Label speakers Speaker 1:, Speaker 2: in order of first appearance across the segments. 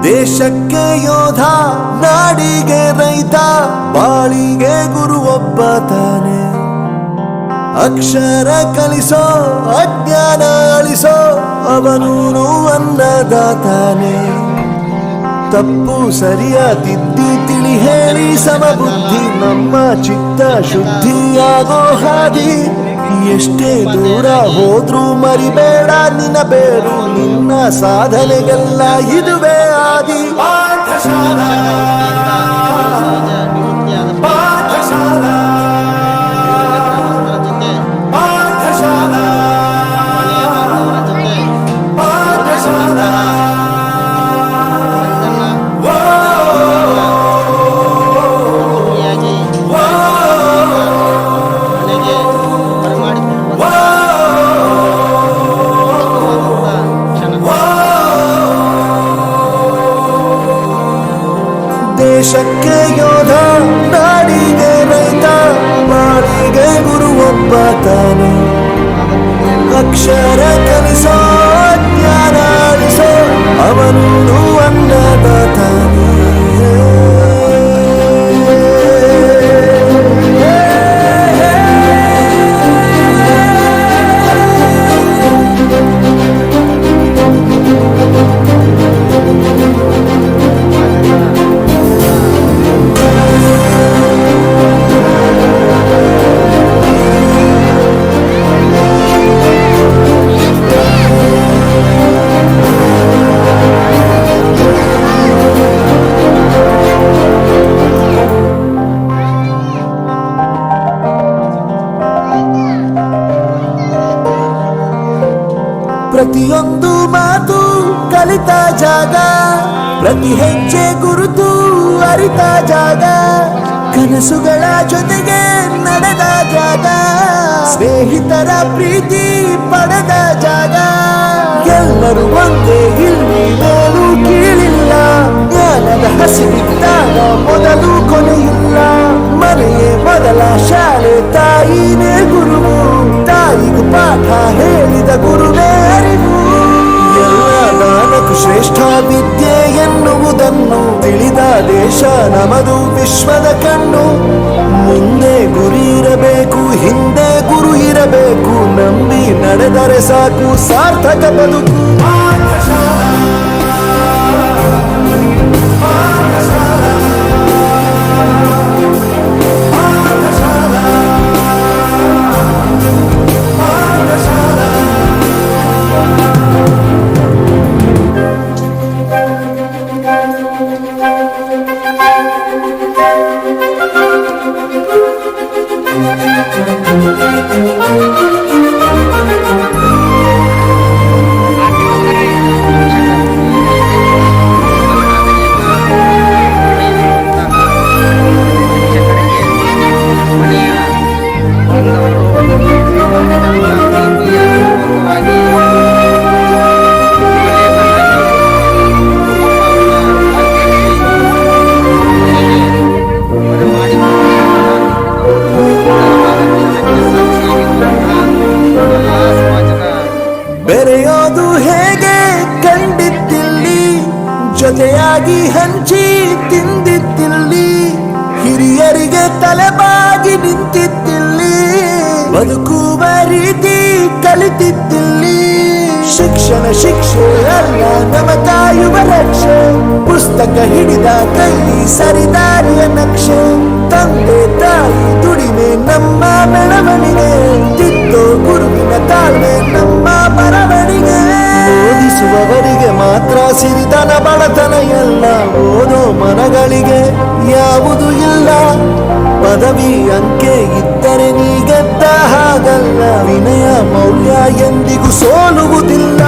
Speaker 1: ದೇಶಕ್ಕೆ ಯೋಧ, ನಾಡಿಗೆ ರೈತ, ಬಾಳಿಗೆ ಗುರು ಒಬ್ಬ ತಾನೆ. ಅಕ್ಷರ ಕಲಿಸೋ, ಅಜ್ಞಾನ ಅಳಿಸೋ, ಅವನೂನು ಅನ್ನದಾತಾನೆ. ತಪ್ಪು ಸರಿಯ ತಿದ್ದಿ ತಿಳಿ ಹೇಳಿ ಸಮಬುದ್ಧಿ, ನಮ್ಮ ಚಿತ್ತ ಶುದ್ಧಿಯಾಗೋ ಹಾದಿ. ಎಷ್ಟೇ ದೂರ ಹೋದ್ರೂ ಮರಿಬೇಡ ನಿನ್ನ ಬೇರು, ನಿನ್ನ ಸಾಧನೆಗೆಲ್ಲ ಇದುವೇ ಆದಿ. ಪಾಠಶಾಲಾ ದೇಶಕ್ಕೆ ಯೋಧ, ನಾಡಿಗೆ ರೈತ, ಬಾಳಿಗೆ ಗುರು ಒಬ್ಬ ತಾನೆ. ಅಕ್ಷರ ಕಲಿಸೋ, ಜ್ಞಾನ ಅಳಿಸೋ, ಅವನು ಅನ್ನದಾತಾನೆ. ಪ್ರತಿಯೊಂದು ಮಾತು ಕಲಿತ ಜಾಗ, ಪ್ರತಿ ಹೆಜ್ಜೆ ಗುರುತು ಅರಿತ ಜಾಗ, ಕನಸುಗಳ ಜೊತೆಗೆ ನಡೆದ ಜಾಗ, ಸ್ನೇಹಿತರ ಪ್ರೀತಿ ಪಡೆದ ಜಾಗ. ಎಲ್ಲರೂ ಒಂದೇ, ಇಲ್ಲಿ ಮೇಲೂ ಕೀಳಿಲ್ಲ, ಜ್ಞಾನದ ಹಸಿವಿದ್ದಾಗ ಮೊದಲು ಕೊನೆಯಿಲ್ಲ. ಮನೆಯೇ ಮೊದಲ ಶಾಲೆ, ತಾಯಿನೇ ಗುರುವು, ತಾಯಿಗೂ ಪಾಠ ಹೇಳಿದ ಗುರುವೇ ಅರಿವು. ಎಲ್ಲ ದಾನಕ್ಕೂ ಶ್ರೇಷ್ಠ ವಿದ್ಯೆ ಎನ್ನುವುದನ್ನು ತಿಳಿದ ದೇಶ ನಮದು, ವಿಶ್ವದ ಕಣ್ಣು. ಮುಂದೆ ಗುರಿ ಇರಬೇಕು, ಹಿಂದೆ ಗುರು ಇರಬೇಕು, ನಂಬಿ ನಡೆದರೆ ಸಾಕು ಸಾರ್ಥಕ ಬದುಕು. ಬೆರೆಯೋದು ಹೇಗೆ ಕಂಡಿದ್ದಿಲ್ಲಿ, ಜೊತೆಯಾಗಿ ಹಂಚಿ ತಿಂದಿದ್ದಿಲ್ಲಿ, ಹಿರಿಯರಿಗೆ ತಲೆಬಾಗಿ ನಿಂತಿದ್ದಿಲ್ಲಿ, ಬದುಕುವ ರೀತಿ ಕಲಿತಿದ್ದಿಲ್ಲಿ. ಶಿಕ್ಷಣ ಶಿಕ್ಷೆ ಅಲ್ಲ ನಮ ಕಾಯುವ ರಕ್ಷೆ, ಪುಸ್ತಕ ಹಿಡಿದ ಕೈ ಸರಿದಾರಿಯ ನಕ್ಷೆ. ತಂದೆ ತಾಯಿ ದುಡಿಮೆ ನಮ್ಮ ಬೆಳವಣಿಗೆ, ತಿದ್ದೋ ಗುರುವಿನ ತಾಳ್ಮೆ ನಮ್ಮ ಬರವಣಿಗೆ. ಓದಿಸುವವರಿಗೆ ಮಾತ್ರ ಸಿರಿತನ ಬಡತನ ಎಲ್ಲ, ಓದೋ ಮನಗಳಿಗೆ ಯಾವುದು ಇಲ್ಲ. ಪದವಿ ಅಂಕೆ ಇದ್ದರೆ ನೀ ಗೆದ್ದ ಹಾಗಲ್ಲ, ವಿನಯ ಮೌಲ್ಯ ಎಂದಿಗೂ ಸೋಲುವುದಿಲ್ಲ.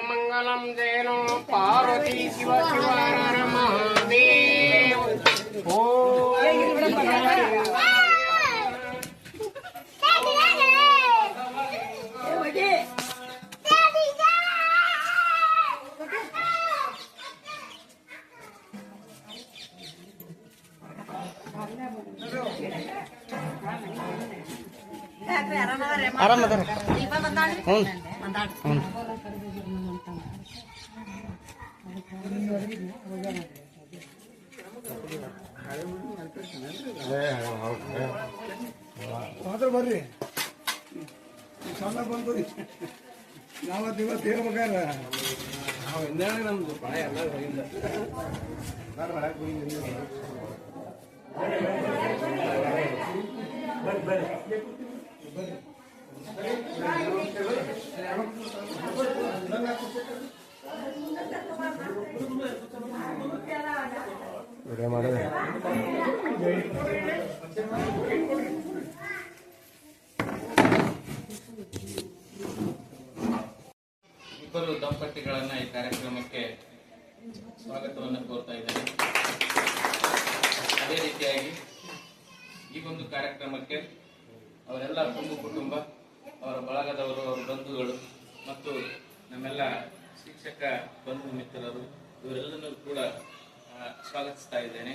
Speaker 2: ಮಂಗಲಂ ಜಯನೋ ಪಾರ್ವತಿ ಶಿವ ಶಿವ ಹರ ಮಹಾದೇವ.
Speaker 3: ಆರಾಮದಾರ ಹ್ಞೂ ಹ್ಞೂ
Speaker 1: ಬರ್ರಿ ಸಣ್ಣ ಬಂದು ನಾವತ್ತು ಇವತ್ತು ಹೇಳ್ಬೇಕಾರ ನಾವು ಹಿಂದೆ ನಮ್ದು ಬಹಳ ಎಲ್ಲ ಹೊರಗಿಂದ
Speaker 4: ಇಬ್ಬರು ದಂಪತಿಗಳನ್ನ ಈ ಕಾರ್ಯಕ್ರಮಕ್ಕೆ ಸ್ವಾಗತವನ್ನು ಕೋರ್ತಾ ಇದ್ದೇನೆ. ಅದೇ ರೀತಿಯಾಗಿ ಈ ಒಂದು ಕಾರ್ಯಕ್ರಮಕ್ಕೆ ಅವರೆಲ್ಲ ಕುಟುಂಬ, ಅವರ ಬಳಗದವರು, ಅವರ ಬಂಧುಗಳು ಮತ್ತು ನಮ್ಮೆಲ್ಲ ಶಿಕ್ಷಕ ಬಂಧು ಮಿತ್ರರು ಇವರೆಲ್ಲರೂ ಕೂಡ ಸ್ವಾಗತಿಸ್ತಾ ಇದ್ದೇನೆ.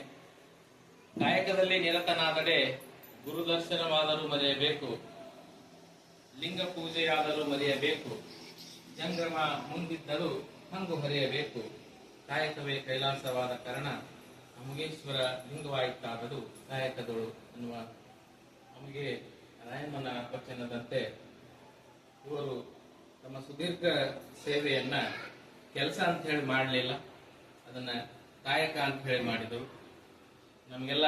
Speaker 4: ಕಾಯಕದಲ್ಲಿ ನಿರತನಾದರೆ ಗುರುದರ್ಶನವಾದರೂ ಮರೆಯಬೇಕು, ಲಿಂಗ ಪೂಜೆಯಾದರೂ ಮರೆಯಬೇಕು, ಜಂಗಮ ಮುಂದಿದ್ದರೂ ಹಂಗು ಹರಿಯಬೇಕು, ಕಾಯಕವೇ ಕೈಲಾಸವಾದ ಕಾರಣ ಅಮುಗೇಶ್ವರ ಲಿಂಗವಾಯಿತಾದರೂ ಕಾಯಕದಳು ಅನ್ನುವ ನಮಗೆ ರಾಯಮ್ಮನ ವಚನದಂತೆ ಇವರು ತಮ್ಮ ಸುದೀರ್ಘ ಸೇವೆಯನ್ನ ಕೆಲಸ ಅಂತ ಹೇಳಿ ಮಾಡಲಿಲ್ಲ, ಅದನ್ನ ಕಾಯಕ ಅಂತ ಹೇಳಿ ಮಾಡಿದರು. ನಮಗೆಲ್ಲ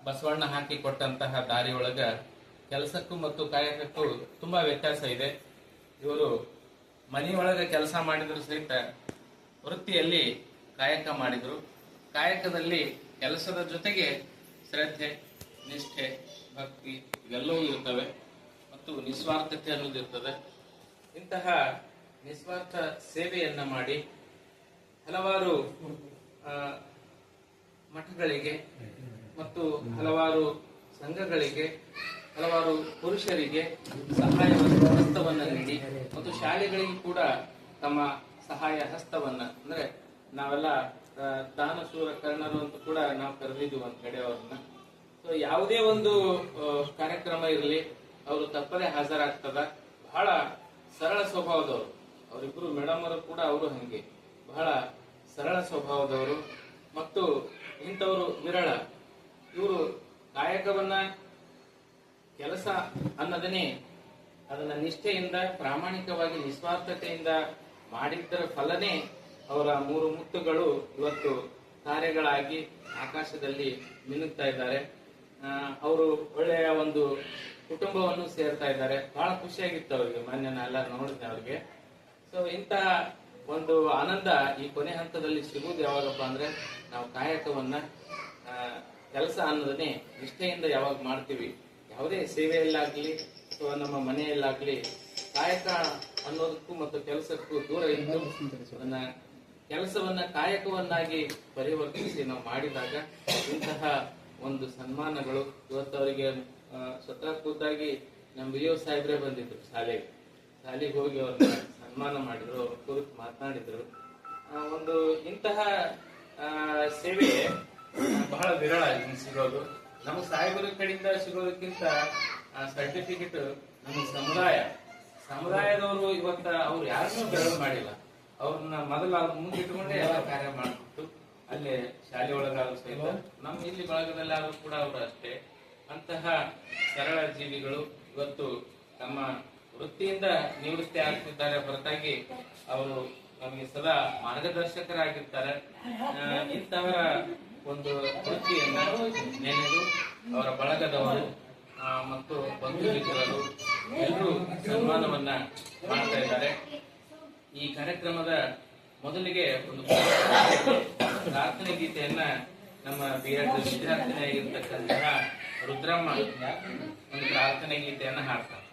Speaker 4: ಬಸವಣ್ಣ ಹಾಕಿ ಕೊಟ್ಟಂತಹ ದಾರಿಯೊಳಗ ಕೆಲಸಕ್ಕೂ ಮತ್ತು ಕಾಯಕಕ್ಕೂ ತುಂಬಾ ವ್ಯತ್ಯಾಸ ಇದೆ. ಇವರು ಮನೆಯೊಳಗೆ ಕೆಲಸ ಮಾಡಿದ್ರು ಸಹಿತ ವೃತ್ತಿಯಲ್ಲಿ ಕಾಯಕ ಮಾಡಿದ್ರು. ಕಾಯಕದಲ್ಲಿ ಕೆಲಸದ ಜೊತೆಗೆ ಶ್ರದ್ಧೆ, ನಿಷ್ಠೆ, ಭಕ್ತಿ ಇವೆಲ್ಲವೂ ಇರ್ತವೆ ಮತ್ತು ನಿಸ್ವಾರ್ಥತೆ ಅನ್ನೋದು ಇರ್ತದೆ. ಇಂತಹ ನಿಸ್ವಾರ್ಥ ಸೇವೆಯನ್ನ ಮಾಡಿ ಹಲವಾರು ಮಠಗಳಿಗೆ ಮತ್ತು ಹಲವಾರು ಸಂಘಗಳಿಗೆ, ಹಲವಾರು ಪುರುಷರಿಗೆ ಸಹಾಯ ಹಸ್ತವನ್ನ ನೀಡಿ ಮತ್ತು ಶಾಲೆಗಳಿಗೆ ಕೂಡ ತಮ್ಮ ಸಹಾಯ ಹಸ್ತವನ್ನ, ಅಂದ್ರೆ ನಾವೆಲ್ಲ ದಾನಶೂರ ಕರ್ಣರು ಅಂತ ಕೂಡ ನಾವು ಕರೆದಿದ್ದೀವಿ ಒಂದ್ ಕಡೆ ಅವ್ರನ್ನ. ಸೊ ಯಾವುದೇ ಒಂದು ಕಾರ್ಯಕ್ರಮ ಇರಲಿ ಅವರು ತಪ್ಪದೇ ಹಾಜರಾಗ್ತದ. ಬಹಳ ಸರಳ ಸ್ವಭಾವದವರು ಅವರಿಬ್ರು, ಮೇಡಮ್ ಅವರು ಕೂಡ ಅವರು ಹಂಗೆ ಬಹಳ ಸರಳ ಸ್ವಭಾವದವರು ಮತ್ತು ಇಂಥವರು ವಿರಳ. ಇವರು ಕಾಯಕವನ್ನ ಕೆಲಸ ಅನ್ನೋದನ್ನೇ ಅದನ್ನ ನಿಷ್ಠೆಯಿಂದ, ಪ್ರಾಮಾಣಿಕವಾಗಿ, ನಿಸ್ವಾರ್ಥತೆಯಿಂದ ಮಾಡಿದ್ದರ ಫಲನೇ ಅವರ 3 ಮುತ್ತುಗಳು ಇವತ್ತು ತಾರೆಗಳಾಗಿ ಆಕಾಶದಲ್ಲಿ ಮಿನುಗ್ತಾ ಇದ್ದಾರೆ. ಅವರು ಒಳ್ಳೆಯ ಒಂದು ಕುಟುಂಬವನ್ನು ಸೇರ್ತಾ ಇದ್ದಾರೆ. ಬಹಳ ಖುಷಿಯಾಗಿತ್ತು ಅವರಿಗೆ, ಮೊನ್ನೆ ಎಲ್ಲ ನೋಡಿದ್ದೆ ಅವ್ರಿಗೆ. ಸೊ ಇಂತಹ ಒಂದು ಆನಂದ ಈ ಕೊನೆ ಹಂತದಲ್ಲಿ ಸಿಗುವುದು ಯಾವಾಗಪ್ಪ ಅಂದ್ರೆ ನಾವು ಕಾಯಕವನ್ನ, ಕೆಲಸ ಅನ್ನೋದನ್ನೇ ನಿಷ್ಠೆಯಿಂದ ಯಾವಾಗ ಮಾಡ್ತೀವಿ, ಯಾವುದೇ ಸೇವೆಯಲ್ಲಾಗ್ಲಿ ಅಥವಾ ನಮ್ಮ ಮನೆಯಲ್ಲಾಗ್ಲಿ ಕಾಯಕ ಅನ್ನೋದಕ್ಕೂ ಮತ್ತು ಕೆಲಸಕ್ಕೂ ದೂರ ಇದ್ದು ಅದನ್ನ ಕೆಲಸವನ್ನ ಕಾಯಕವನ್ನಾಗಿ ಪರಿವರ್ತಿಸಿ ನಾವು ಮಾಡಿದಾಗ ಇಂತಹ ಒಂದು ಸನ್ಮಾನಗಳು ಇವತ್ತು ಅವರಿಗೆ ಸ್ವತಃ ಖುದ್ದಾಗಿ ನಮ್ಮ ಬಿಒ ಸಾಹೇಬ್ರೆ ಬಂದಿದ್ರು ಶಾಲೆಗೆ ಹೋಗಿ ಅವ್ರನ್ನ ಸನ್ಮಾನ ಮಾಡಿದ್ರು, ಅವ್ರ ಕುರಿತು ಮಾತನಾಡಿದ್ರು. ಒಂದು ಇಂತಹ ಸೇವೆ ಬಹಳ ವಿರಳ ಸಿಗೋದು. ನಮ್ಮ ಸಾಹೇಬರ ಕಡೆಯಿಂದ ಸಿಗೋದಕ್ಕಿಂತ ಸರ್ಟಿಫಿಕೇಟ್ ನಮ್ಮ ಸಮುದಾಯದವರು ಇವತ್ತ ಅವ್ರು ಯಾರನ್ನೂ ಬೆರಳು ಮಾಡಿಲ್ಲ. ಅವ್ರನ್ನ ಮೊದಲು ಮುಂದಿಟ್ಟುಕೊಂಡೇ ಎಲ್ಲ ಕಾರ್ಯ ಮಾಡ್ತಿತ್ತು. ಅಲ್ಲೇ ಶಾಲೆ ಒಳಗಾದ್ರು ಸಹಿತ ನಮ್ಮ ಇಲ್ಲಿ ಬಳಗದಲ್ಲಾದ್ರೂ ಕೂಡ ಅವರು ಅಷ್ಟೇ. ಅಂತಹ ಸರಳ ಜೀವಿಗಳು ಇವತ್ತು ತಮ್ಮ ವೃತ್ತಿಯಿಂದ ನಿವೃತ್ತಿ ಆಗ್ತಿದ್ದಾರೆ ಹೊರತಾಗಿ ಅವರು ನಮಗೆ ಸದಾ ಮಾರ್ಗದರ್ಶಕರಾಗಿರ್ತಾರೆ. ಇಂತಹವರ ಒಂದು ವೃತ್ತಿಯನ್ನ ನೆನೆದು ಅವರ ಬಳಗದವರು ಮತ್ತು ಬಂಧು ಮಿತ್ರರು ಎಲ್ಲರೂ ಸನ್ಮಾನವನ್ನ ಮಾಡ್ತಾ ಇದ್ದಾರೆ. ಈ ಕಾರ್ಯಕ್ರಮದ ಮೊದಲಿಗೆ ಒಂದು ಪ್ರಾರ್ಥನೆ ಗೀತೆಯನ್ನ ನಮ್ಮ BEd ವಿದ್ಯಾರ್ಥಿನಿಯಾಗಿರ್ತಕ್ಕಂತಹ ರುದ್ರಮ್ಮ ಒಂದು ಪ್ರಾರ್ಥನೆ ಗೀತೆಯನ್ನ ಹಾಡ್ತಾರೆ.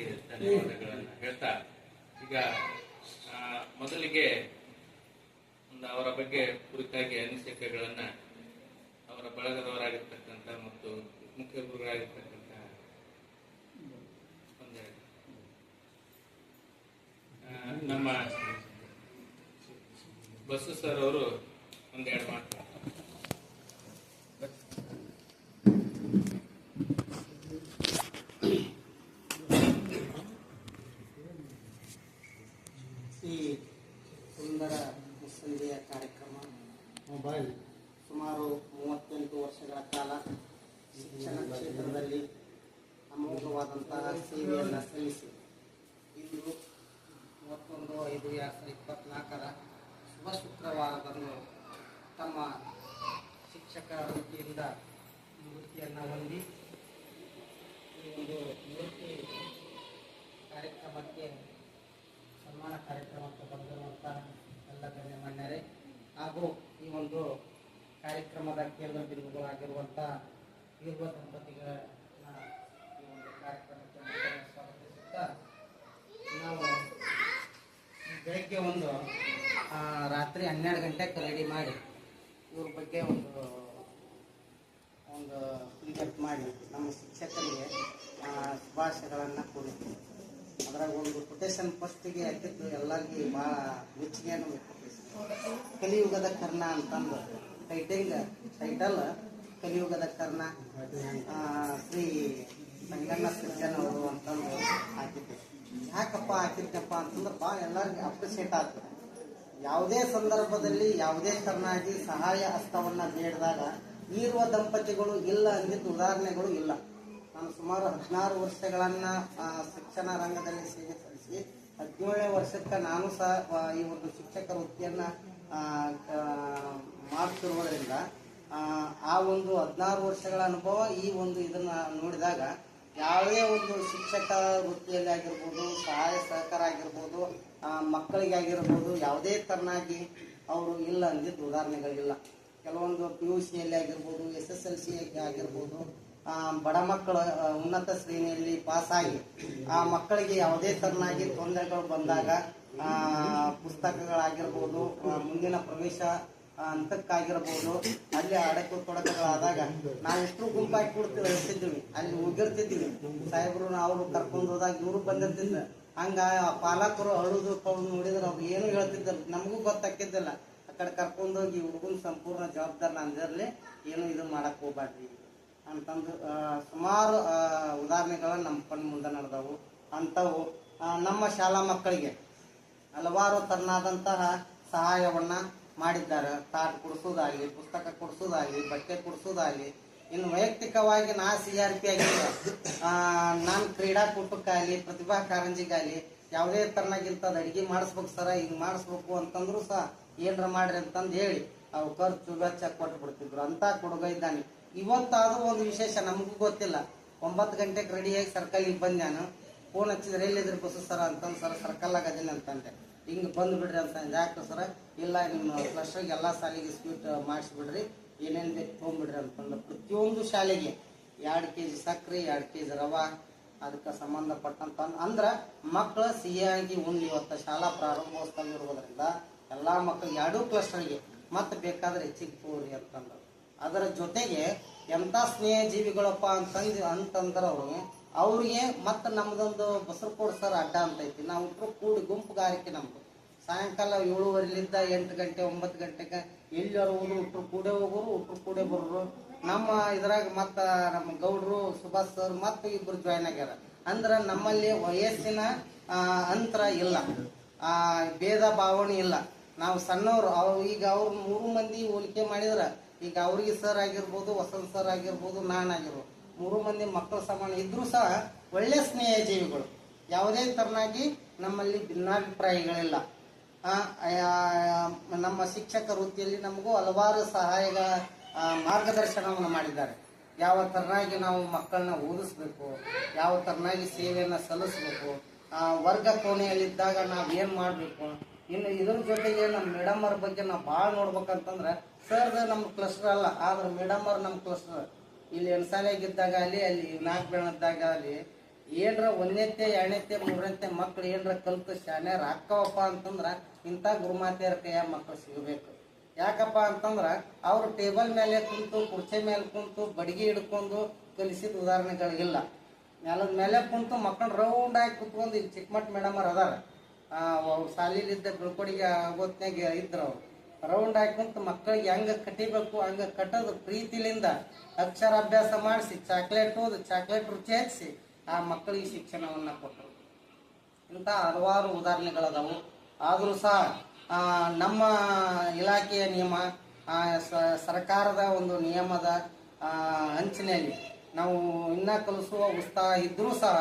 Speaker 4: ಅವರಿಗೆ ಧನ್ಯವಾದಗಳನ್ನು ಹೇಳ್ತಾ, ಈಗ ಮೊದಲಿಗೆ ಒಂದು ಅವರ ಬಗ್ಗೆ ಕುರಿತಾಗಿ ಅನಿಸಿಕೆಗಳನ್ನ ಅವರ ಬಳಗದವರಾಗಿರ್ತಕ್ಕಂಥ ಮತ್ತು ಮುಖ್ಯ ಗುರುಗಳಾಗಿರ್ತಕ್ಕಂಥ ನಮ್ಮ ಬಸ್ಸು ಸರ್ ಅವರು ಒಂದೆರಡು ಮಾತು.
Speaker 5: ಈ ಸುಂದರ ಮುಸ್ಸಂಜೆಯ ಕಾರ್ಯಕ್ರಮ ಸುಮಾರು 38 ವರ್ಷಗಳ ಕಾಲ ಶಿಕ್ಷಣ ಕ್ಷೇತ್ರದಲ್ಲಿ ಅಮೋಘವಾದಂತಹ ಸೇವೆಯನ್ನು ಸಲ್ಲಿಸಿ ಇಂದು 31/5/2024 ಶುಭ ಶುಕ್ರವಾರದಂದು ತಮ್ಮ ಶಿಕ್ಷಕ ವೃತ್ತಿಯಿಂದ ನಿವೃತ್ತಿಯನ್ನು ಹೊಂದಿ ಈ ಒಂದು ನಿವೃತ್ತಿ ಕಾರ್ಯಕ್ರಮಕ್ಕೆ ಸನ್ಮಾನ ಕಾರ್ಯಕ್ರಮಕ್ಕೆ ಬಂದಿರುವಂಥ ಎಲ್ಲ ಗಣ್ಯಮಾನ್ಯರೇ ಹಾಗೂ ಈ ಒಂದು ಕಾರ್ಯಕ್ರಮದ ಕೇಂದ್ರ ಬಿಂದುಗಳಾಗಿರುವಂಥ ಯುವ ದಂಪತಿಗಳನ್ನ ಈ ಒಂದು ಕಾರ್ಯಕ್ರಮಕ್ಕೆ ಸ್ವಾಗತಿಸುತ್ತಾ, ನಾವು ಬೆಳಗ್ಗೆ ರಾತ್ರಿ 12 ಗಂಟೆಗೆ ರೆಡಿ ಮಾಡಿ ಇವ್ರ ಬಗ್ಗೆ ಒಂದು ಪ್ರಿಂಟ್ ಮಾಡಿ ನಮ್ಮ ಶಿಕ್ಷಕರಿಗೆ ಶುಭಾಶಯಗಳನ್ನು ಕೋರಿದ್ವಿ. ಅದ್ರಾಗ ಒಂದು ಕೊಟೇಶನ್ ಫಸ್ಟಿಗೆ ಹಾಕಿದ್ದು ಎಲ್ಲರಿಗೂ ಭಾಳ ಮೆಚ್ಚುಗೆಯನ್ನು ವ್ಯಕ್ತಪಡಿಸಿದ್ರು. ಕಲಿಯುಗದ ಕರ್ಣ ಅಂತಂದು ಟೈಟಲ್ ಕಲಿಯುಗದ ಕರ್ಣ ಶ್ರೀ ಸಂಗಣ್ಣ ಸಜ್ಜನ್ ಅವರು ಅಂತಂದು ಹಾಕಿದ್ದೆ. ಯಾಕಪ್ಪ ಹಾಕಿದ್ದಪ್ಪ ಅಂತಂದ್ರೆ ಭಾಳ ಎಲ್ಲರಿಗೂ ಅಪ್ರಿಷಿಯೇಟ್ ಆಗ್ತದೆ. ಯಾವುದೇ ಸಂದರ್ಭದಲ್ಲಿ ಯಾವುದೇ ತರನಾಗಿ ಸಹಾಯ ಹಸ್ತವನ್ನು ಬೇಡಿದಾಗ ಈರುವ ದಂಪತಿಗಳು ಇಲ್ಲ ಅಂದಿದ್ದ ಉದಾಹರಣೆಗಳು ಇಲ್ಲ. ನಾನು ಸುಮಾರು 16 ವರ್ಷಗಳನ್ನ ಶಿಕ್ಷಣ ರಂಗದಲ್ಲಿ ಸೇವೆ ಸಲ್ಲಿಸಿ 17ನೇ ವರ್ಷಕ್ಕೆ ನಾನು ಸಹ ಈ ಒಂದು ಶಿಕ್ಷಕ ವೃತ್ತಿಯನ್ನ ಮಾಡ್ತಿರುವುದರಿಂದ ಆ ಒಂದು 16 ವರ್ಷಗಳ ಅನುಭವ ಈ ಒಂದು ಇದನ್ನ ನೋಡಿದಾಗ ಯಾವುದೇ ಒಂದು ಶಿಕ್ಷಕ ವೃತ್ತಿಯಲ್ಲಿ ಆಗಿರ್ಬೋದು, ಸಹಾಯ ಸಹಕಾರ ಆಗಿರ್ಬೋದು, ಮಕ್ಕಳಿಗೆ ಆಗಿರ್ಬೋದು, ಯಾವುದೇ ತರನಾಗಿ ಅವರು ಇಲ್ಲ ಅಂದಿದ್ದ ಉದಾಹರಣೆಗಳಿಲ್ಲ. ಕೆಲವೊಂದು PUCಯಲ್ಲಿ ಆಗಿರ್ಬೋದು, SSLC ಆಗಿರ್ಬೋದು, ಬಡ ಮಕ್ಕಳ ಉನ್ನತ ಶ್ರೇಣಿಯಲ್ಲಿ ಪಾಸಾಗಿ ಆ ಮಕ್ಕಳಿಗೆ ಯಾವುದೇ ತರನಾಗಿ ತೊಂದರೆಗಳು ಬಂದಾಗ ಪುಸ್ತಕಗಳಾಗಿರ್ಬೋದು, ಮುಂದಿನ ಪ್ರವೇಶ ಹಂತಕ್ಕಾಗಿರ್ಬೋದು, ಅಲ್ಲಿ ಅಡಕು ತೊಡಕುಗಳಾದಾಗ ನಾವು ಎಷ್ಟು ಗುಂಪಾಗಿ ಇರ್ತಿದ್ವಿ, ಅಲ್ಲಿ ಹೋಗಿರ್ತಿದ್ವಿ. ಸಾಹೇಬರು ಅವರು ಕರ್ಕೊಂಡು ಹೋದಾಗ ಇವರು ಬಂದಿರ್ತಿದ್ರು. ಹಂಗ ಪಾಲಕರು ಅಳುದು ನೋಡಿದ್ರೆ ಅವ್ರು ಏನು ಹೇಳ್ತಿದ್ದರು ನಮಗೂ ಗೊತ್ತಾಕಿದ್ದಿಲ್ಲ. ಆ ಕಡೆ ಕರ್ಕೊಂಡೋಗಿ ಹುಡುಗನ ಸಂಪೂರ್ಣ ಜವಾಬ್ದಾರಿ ನಂದಿರಲಿ, ಏನು ಇದು ಮಾಡಕ್ ಹೋಗ್ಬಾರ್ರಿ ಅಂತಂದು ಸುಮಾರು ಉದಾಹರಣೆಗಳು ನಮ್ಮ ಕಣ್ಣು ಮುಂದೆ ನಡೆದವು. ಅಂಥವು ನಮ್ಮ ಶಾಲಾ ಮಕ್ಕಳಿಗೆ ಹಲವಾರು ತರನಾದಂತಹ ಸಹಾಯವನ್ನ ಮಾಡಿದ್ದಾರೆ. ತಾಟ್ ಕೊಡಿಸೋದಾಗಲಿ, ಪುಸ್ತಕ ಕೊಡಿಸೋದಾಗಲಿ, ಬಟ್ಟೆ ಕೊಡಿಸೋದಾಗಲಿ. ಇನ್ನು ವೈಯಕ್ತಿಕವಾಗಿ ನಾ CRP ಆಗಿಲ್ಲ, ನಾನು ಕ್ರೀಡಾಕೂಟಕ್ಕಾಗಲಿ, ಪ್ರತಿಭಾ ಕಾರಂಜಿಗಾಗಲಿ ಯಾವುದೇ ತರನಾಗಿರ್ತದ ಅಡಿಗೆ ಮಾಡಿಸ್ಬೇಕು ಸರ, ಈಗ ಮಾಡಿಸ್ಬೇಕು ಅಂತಂದ್ರು ಸಹ ಏನ್ರ ಮಾಡ್ರಿ ಅಂತಂದು ಹೇಳಿ ಅವು ಖರ್ಚು ವೆಚ್ಚ ಕೊಟ್ಟು ಬಿಡ್ತಿದ್ರು. ಅಂತ ಕೊಡುಗ ಇದ್ದಾನೆ. ಇವತ್ತಾದ್ರೂ ಒಂದು ವಿಶೇಷ ನಮಗೂ ಗೊತ್ತಿಲ್ಲ. 9 ಗಂಟೆಗೆ ರೆಡಿಯಾಗಿ ಸರ್ಕಲ್ಗೆ ಬಂದು ನಾನು ಫೋನ್ ಹಚ್ಚಿದ್ರೆ ಎಲ್ಲಿದ್ರಿ ಬಸ್ಸು ಸರ ಅಂತಂದು, ಸರ ಸರ್ಕಲ್ಲಾಗ ಅದೀನಿ ಅಂತಂದೆ. ಹಿಂಗೆ ಬಂದು ಬಿಡ್ರಿ ಅಂತ. ಯಾಕೆ ಸರ? ಇಲ್ಲ ನಿಮ್ಮ ಕ್ಲಸ್ಟರ್ಗೆ ಎಲ್ಲ ಶಾಲೆಗೆ ಸ್ವೀಟ್ ಮಾಡಿಸ್ಬಿಡ್ರಿ, ಏನೇನು ಬೇಕು ತೊಗೊಂಬಿಡ್ರಿ ಅಂತಂದು ಪ್ರತಿಯೊಂದು ಶಾಲೆಗೆ 2 kg ಸಕ್ಕರೆ, 2 kg ರವಾ, ಅದಕ್ಕೆ ಸಂಬಂಧಪಟ್ಟಂತ ಅಂದ್ರೆ ಮಕ್ಕಳು ಸಿಹಿಯಾಗಿ ಉಂಡು ಇವತ್ತು ಶಾಲಾ ಪ್ರಾರಂಭೋತ್ಸವ ಇರುವುದರಿಂದ ಎಲ್ಲ ಮಕ್ಕಳಿಗೆ 2 ಕ್ಲಸ್ಟರ್ಗೆ ಮತ್ತೆ ಬೇಕಾದ್ರೆ ಹೆಚ್ಚಿಗೆ ತೋರಿ ಅಂತಂದ್ರು. ಅದರ ಜೊತೆಗೆ ಎಂಥ ಸ್ನೇಹ ಜೀವಿಗಳಪ್ಪ ಅಂತಂದ್ರೆ ಅವ್ರಿಗೆ ಮತ್ತೆ ನಮ್ದೊಂದು ಬಸರಕೋಡ್ ಸರ್ ಅಡ್ಡ ಅಂತ ಐತಿ. ನಾವು ಇಟ್ಟರು ಕೂಡಿ ಗುಂಪುಗಾರಿಕೆ ನಮ್ದು. ಸಾಯಂಕಾಲ 7:15 8 ಗಂಟೆ 9 ಗಂಟೆಗೆ ಎಲ್ಲರೂ ಹೋದ್ರು, ಉಟ್ರು ಕೂಡೆ ಹೋಗೋರು, ಉಟ್ರು ಕೂಡೆ ಬರೋರು. ನಮ್ಮ ಇದ್ರಾಗ ಮತ್ತ ನಮ್ಮ ಗೌಡ್ರು ಸುಭಾಷ್ ಸರ್ ಮತ್ತೆ ಇಬ್ರು ಜಾಯ್ನ್ ಆಗ್ಯಾರ. ಅಂದ್ರೆ ನಮ್ಮಲ್ಲಿ ವಯಸ್ಸಿನ ಅಂತರ ಇಲ್ಲ, ಭೇದ ಭಾವನೆ ಇಲ್ಲ. ನಾವು ಸಣ್ಣವರು ಈಗ ಅವ್ರು 3 ಮಂದಿ ಹೋಲಿಕೆ ಮಾಡಿದ್ರ ಈಗ ಅವ್ರಿಗೆ ಸರ್ ಆಗಿರ್ಬೋದು, ವಸಂತ್ ಸರ್ ಆಗಿರ್ಬೋದು, ನಾನಾಗಿರ್ಬೋದು, 3 ಮಂದಿ ಮಕ್ಕಳ ಸಮಾನ ಇದ್ರೂ ಸಹ ಒಳ್ಳೆ ಸ್ನೇಹ ಜೀವಿಗಳು. ಯಾವುದೇ ತರನಾಗಿ ನಮ್ಮಲ್ಲಿ ಭಿನ್ನಾಭಿಪ್ರಾಯಗಳಿಲ್ಲ. ನಮ್ಮ ಶಿಕ್ಷಕ ವೃತ್ತಿಯಲ್ಲಿ ನಮಗೂ ಹಲವಾರು ಸಹಾಯಕ ಮಾರ್ಗದರ್ಶನವನ್ನು ಮಾಡಿದ್ದಾರೆ. ಯಾವ ತರನಾಗಿ ನಾವು ಮಕ್ಕಳನ್ನ ಓದಿಸ್ಬೇಕು, ಯಾವ ತರನಾಗಿ ಸೇವೆಯನ್ನು ಸಲ್ಲಿಸ್ಬೇಕು, ವರ್ಗ ಕೋಣೆಯಲ್ಲಿದ್ದಾಗ ನಾವು ಏನು ಮಾಡಬೇಕು. ಇನ್ನು ಇದ್ರ ಜೊತೆಗೆ ನಮ್ಮ ಮೇಡಮ್ ಅವ್ರ ಬಗ್ಗೆ ನಾವು ಭಾಳ ನೋಡ್ಬೇಕಂತಂದ್ರೆ, ಸರ್ದ ನಮ್ಮ ಕ್ಲಸ್ಟರ್ ಅಲ್ಲ, ಆದ್ರೆ ಮೇಡಮ್ ಅವ್ರು ನಮ್ಮ ಕ್ಲಸ್ಟರ್. ಇಲ್ಲಿ ಎಣ್ಸಾಲೆಗಿದ್ದಾಗ ಅಲ್ಲಿ 4 ಬೆಳದಾಗ ಅಲ್ಲಿ ಏನ್ರ ಒಂದನೇತೆ ಎರಡನೇತೆ ಮೂರನೇತೆ ಮಕ್ಳು ಏನ್ರ ಕಲ್ತು ಶಾನ್ಯಾರ ಹಾಕವಪ್ಪ ಅಂತಂದ್ರ ಇಂಥ ಗುರುಮಾತೆಯರ ಕೈಯ ಮಕ್ಕಳು ಸಿಗಬೇಕು. ಯಾಕಪ್ಪ ಅಂತಂದ್ರ ಅವ್ರು ಟೇಬಲ್ ಮೇಲೆ ಕುಂತು ಕುರ್ಚಿ ಮೇಲೆ ಕುಂತು ಬಡಿಗೆ ಹಿಡ್ಕೊಂಡು ಕಲಿಸಿದ ಉದಾಹರಣೆಗಳಿಲ್ಲ. ನೆಲದ ಮೇಲೆ ಕುಂತು ಮಕ್ಕಳು ರೌಂಡ್ ಆಗಿ ಕುತ್ಕೊಂಡು ಇಲ್ಲಿ ಚಿಕ್ಕಮಠ ಮೇಡಮ್ ಅವ್ರು ಅದಾರ, ಶಾಲಿಲಿದ್ದ ಬೀಳ್ಕೊಡಿಗೆ ಆಗೋತ್ನಾಗ ಇದ್ರು. ಅವ್ರು ರೌಂಡ್ ಆಗಿ ಕುಂತು ಮಕ್ಕಳಿಗೆ ಹೆಂಗ ಕಟ್ಟಿಬೇಕು ಹಂಗ ಕಟ್ಟೋದು ಪ್ರೀತಿಲಿಂದ ಅಕ್ಷರಾಭ್ಯಾಸ ಮಾಡಿಸಿ ಚಾಕ್ಲೇಟ್ ಓದು ಚಾಕ್ಲೇಟ್ ರುಚಿ ಹಚ್ಚಿ ಆ ಮಕ್ಕಳಿಗೆ ಶಿಕ್ಷಣವನ್ನ ಕೊಟ್ಟರು. ಇಂಥ ಹಲವಾರು ಉದಾಹರಣೆಗಳದಾವು. ಆದರೂ ಸಹ ನಮ್ಮ ಇಲಾಖೆಯ ನಿಯಮ, ಸರ್ಕಾರದ ಒಂದು ನಿಯಮದ ಅಂಚಿನಲ್ಲಿ ನಾವು ಇನ್ನ ಕಲಿಸುವ ಉತ್ಸಾಹ ಇದ್ರೂ ಸಹ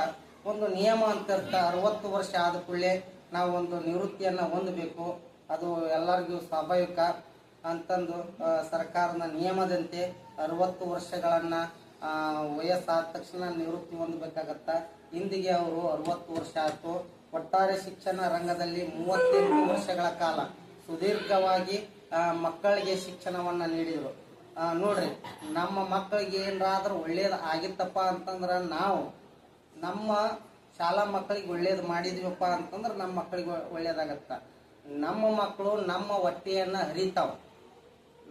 Speaker 5: ಒಂದು ನಿಯಮ ಅಂತ ಇರ್ತ 60 ವರ್ಷ ಆದ ಕೂಡಲೇ ನಾವು ಒಂದು ನಿವೃತ್ತಿಯನ್ನು ಹೊಂದಬೇಕು. ಅದು ಎಲ್ಲರಿಗೂ ಸ್ವಾಭಾವಿಕ ಅಂತಂದು ಸರ್ಕಾರದ ನಿಯಮದಂತೆ 60 ವರ್ಷಗಳನ್ನು ವಯಸ್ಸಾದ ತಕ್ಷಣ ನಿವೃತ್ತಿ ಹೊಂದಬೇಕಾಗತ್ತ. ಇಂದಿಗೆ ಅವರು 60 ವರ್ಷ ಆಯಿತು. ಒಟ್ಟಾರೆ ಶಿಕ್ಷಣ ರಂಗದಲ್ಲಿ 38 ವರ್ಷಗಳ ಕಾಲ ಸುದೀರ್ಘವಾಗಿ ಮಕ್ಕಳಿಗೆ ಶಿಕ್ಷಣವನ್ನು ನೀಡಿದರು. ನೋಡ್ರಿ, ನಮ್ಮ ಮಕ್ಕಳಿಗೆ ಏನಾದ್ರೂ ಒಳ್ಳೇದು ಆಗಿತ್ತಪ್ಪ ಅಂತಂದ್ರೆ ನಾವು ನಮ್ಮ ಶಾಲಾ ಮಕ್ಕಳಿಗೆ ಒಳ್ಳೇದು ಮಾಡಿದ್ವಿಪ್ಪ ಅಂತಂದ್ರೆ ನಮ್ಮ ಮಕ್ಕಳಿಗೆ ಒಳ್ಳೇದಾಗತ್ತ. ನಮ್ಮ ಮಕ್ಕಳು ನಮ್ಮ ಹೊಟ್ಟೆಯನ್ನು ಹರಿತಾವ.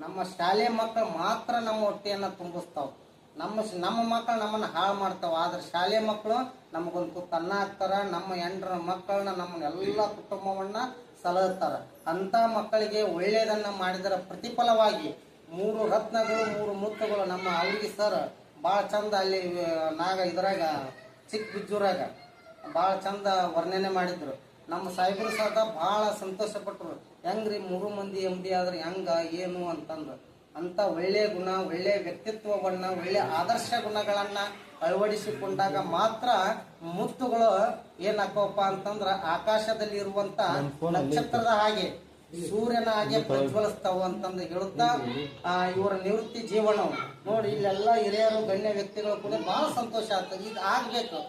Speaker 5: ನಮ್ಮ ಶಾಲೆ ಮಕ್ಕಳು ಮಾತ್ರ ನಮ್ಮ ಹೊಟ್ಟೆಯನ್ನು ತುಂಬಿಸ್ತಾವ. ನಮ್ಮ ಮಕ್ಕಳು ನಮ್ಮನ್ನು ಹಾಳು ಮಾಡ್ತಾವ. ಆದ್ರೆ ಶಾಲೆ ಮಕ್ಕಳು ನಮಗೊಂದು ತನ್ನ ಹಾಕ್ತಾರ. ನಮ್ಮ ಹೆಂಡ್ರ ಮಕ್ಕಳನ್ನ ನಮ್ಮನ್ನೆಲ್ಲ ಕುಟುಂಬವನ್ನ ಸಲಹುತ್ತಾರ. ಅಂತ ಮಕ್ಕಳಿಗೆ ಒಳ್ಳೇದನ್ನ ಮಾಡಿದರ ಪ್ರತಿಫಲವಾಗಿ 3 ರತ್ನಗಳು 3 ಮುತ್ತುಗಳು ನಮ್ಮ ಅವ್ರಿಗೆ ಸರ್ ಭಾಳ ಚಂದ ಅಲ್ಲಿ ಇದ್ರಾಗ ಚಿಕ್ಕ ಬಿಜ್ಜೂರಾಗ ಭಾಳ ಚಂದ ವರ್ಣನೆ ಮಾಡಿದ್ರು. ನಮ್ಮ ಸಾಹೇಬರು ಸಹ ಭಾಳ ಸಂತೋಷ ಪಟ್ಟರು. ಹೆಂಗ್ರಿ 3 ಮಂದಿ MD ಆದ್ರೆ ಹೆಂಗ ಏನು ಅಂತಂದು. ಅಂತ ಒಳ್ಳೆಯ ಗುಣ, ಒಳ್ಳೆಯ ವ್ಯಕ್ತಿತ್ವವನ್ನ, ಒಳ್ಳೆಯ ಆದರ್ಶ ಗುಣಗಳನ್ನ ಅಳವಡಿಸಿಕೊಂಡಾಗ ಮಾತ್ರ ಮುತ್ತುಗಳು ಏನಾಕವಪ್ಪ ಅಂತಂದ್ರ ಆಕಾಶದಲ್ಲಿ ಇರುವಂತ ನಕ್ಷತ್ರದ ಹಾಗೆ ಸೂರ್ಯನ ಹಾಗೆ ಪ್ರಜ್ವಲಿಸ್ತಾವ ಅಂತಂದು ಹೇಳುತ್ತಾ ಇವರ ನಿವೃತ್ತಿ ಜೀವನ ನೋಡಿ. ಇಲ್ಲೆಲ್ಲ ಹಿರಿಯರು ಗಣ್ಯ ವ್ಯಕ್ತಿಗಳು ಕೂಡ ಬಹಳ ಸಂತೋಷ ಆಗ್ತದೆ. ಇದು ಆಗ್ಬೇಕು.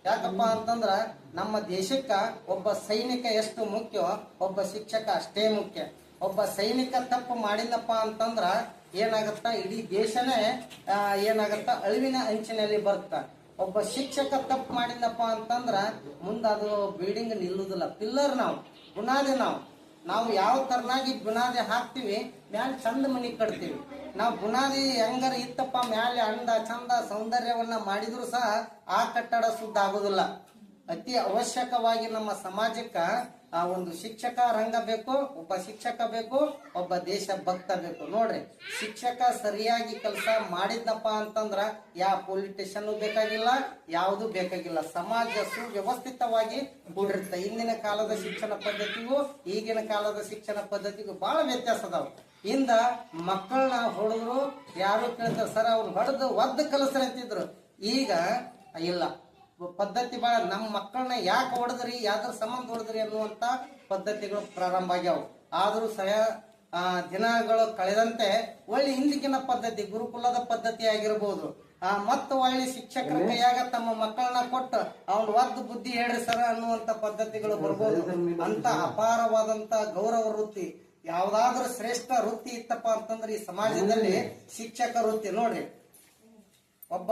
Speaker 5: ಯಾಕಪ್ಪ ಅಂತಂದ್ರ ನಮ್ಮ ದೇಶಕ್ಕ ಒಬ್ಬ ಸೈನಿಕ ಎಷ್ಟು ಮುಖ್ಯ, ಒಬ್ಬ ಶಿಕ್ಷಕ ಅಷ್ಟೇ ಮುಖ್ಯ. ಒಬ್ಬ ಸೈನಿಕ ತಪ್ಪು ಮಾಡಿಲ್ಲಪ್ಪ ಅಂತಂದ್ರ ಏನಾಗತ್ತ, ಇಡೀ ದೇಶನೇ ಏನಾಗತ್ತ, ಅಳಿವಿನ ಅಂಚಿನಲ್ಲಿ ಬರುತ್ತ. ಒಬ್ಬ ಶಿಕ್ಷಕ ತಪ್ಪು ಮಾಡಿಲ್ಲಪ್ಪ ಅಂತಂದ್ರ ಮುಂದೆ ಅದು ಬಿಲ್ಡಿಂಗ್ ನಿಲ್ಲುದಿಲ್ಲ. ಪಿಲ್ಲರ್ ನಾವು, ಬುನಾದಿ ನಾವು ಯಾವ ತರನಾಗಿ ಬುನಾದಿ ಹಾಕ್ತಿವಿ, ಮ್ಯಾಲೆ ಚಂದ ಮನಿ ಕಟ್ತೀವಿ. ನಾವು ಬುನಾದಿ ಹೆಂಗಾರ ಇತ್ತಪ್ಪ, ಮ್ಯಾಲೆ ಅಂದ ಚಂದ ಸೌಂದರ್ಯವನ್ನ ಮಾಡಿದ್ರು ಸಹ ಆ ಕಟ್ಟಡ ಶುದ್ಧ ಆಗುದಿಲ್ಲ. ಅತಿ ಅವಶ್ಯಕವಾಗಿ ನಮ್ಮ ಸಮಾಜಕ್ಕ ಒಂದು ಶಿಕ್ಷಕ ರಂಗ ಬೇಕು, ಒಬ್ಬ ಶಿಕ್ಷಕ ಬೇಕು, ಒಬ್ಬ ದೇಶ ಭಕ್ತ ಬೇಕು. ನೋಡ್ರಿ, ಶಿಕ್ಷಕ ಸರಿಯಾಗಿ ಕೆಲಸ ಮಾಡಿದ್ನಪ್ಪ ಅಂತಂದ್ರ ಯಾವ ಪೊಲಿಟಿಷಿಯನ್ ಬೇಕಾಗಿಲ್ಲ, ಯಾವುದು ಬೇಕಾಗಿಲ್ಲ. ಸಮಾಜ ಸುವ್ಯವಸ್ಥಿತವಾಗಿ ಕೂಡಿರುತ್ತೆ. ಇಂದಿನ ಕಾಲದ ಶಿಕ್ಷಣ ಪದ್ಧತಿಗೂ ಈಗಿನ ಕಾಲದ ಶಿಕ್ಷಣ ಪದ್ಧತಿಗೂ ಬಹಳ ವ್ಯತ್ಯಾಸ ಅದಾವ. ಇಂದ ಮಕ್ಕಳನ್ನ ಹೊಡೆದ್ರು ಯಾರು ಕೇಳ್ತಾರೆ, ಸರ್ ಅವ್ರು ಹೊಡೆದು ಒದ್ದು ಕಲಿಸ್ರಿ ಅಂತಿದ್ರು. ಈಗ ಇಲ್ಲ, ಪದ್ಧತಿ ಬಹಳ. ನಮ್ಮ ಮಕ್ಕಳನ್ನ ಯಾಕೆ ಹೊಡೆದ್ರಿ, ಯಾವ್ದ್ರ ಸಂಬಂಧ ಹೊಡೆದ್ರಿ ಅನ್ನುವಂತ ಪದ್ಧತಿಗಳು ಪ್ರಾರಂಭ ಆಗ್ಯಾವ. ಆದ್ರೂ ಸಹ ದಿನಗಳು ಕಳೆದಂತೆ ಒಳ್ಳೆ ಹಿಂದಿನ ಪದ್ಧತಿ, ಗುರುಕುಲದ ಪದ್ಧತಿ ಆಗಿರ್ಬೋದು, ಮತ್ತು ಒಳ್ಳೆ ಶಿಕ್ಷಕರ ಕೈಯಾಗ ತಮ್ಮ ಮಕ್ಕಳನ್ನ ಕೊಟ್ಟು ಅವ್ನ ಒದ್ದು ಬುದ್ಧಿ ಹೇಳ್ರಿ ಸರ ಅನ್ನುವಂತ ಪದ್ಧತಿಗಳು ಬರ್ಬೋದು. ಅಂತ ಅಪಾರವಾದಂತ ಗೌರವ ವೃತ್ತಿ, ಯಾವ್ದಾದ್ರೂ ಶ್ರೇಷ್ಠ ವೃತ್ತಿ ಇತ್ತಪ್ಪ ಅಂತಂದ್ರೆ ಈ ಸಮಾಜದಲ್ಲಿ ಶಿಕ್ಷಕ ವೃತ್ತಿ. ನೋಡ್ರಿ, ಒಬ್ಬ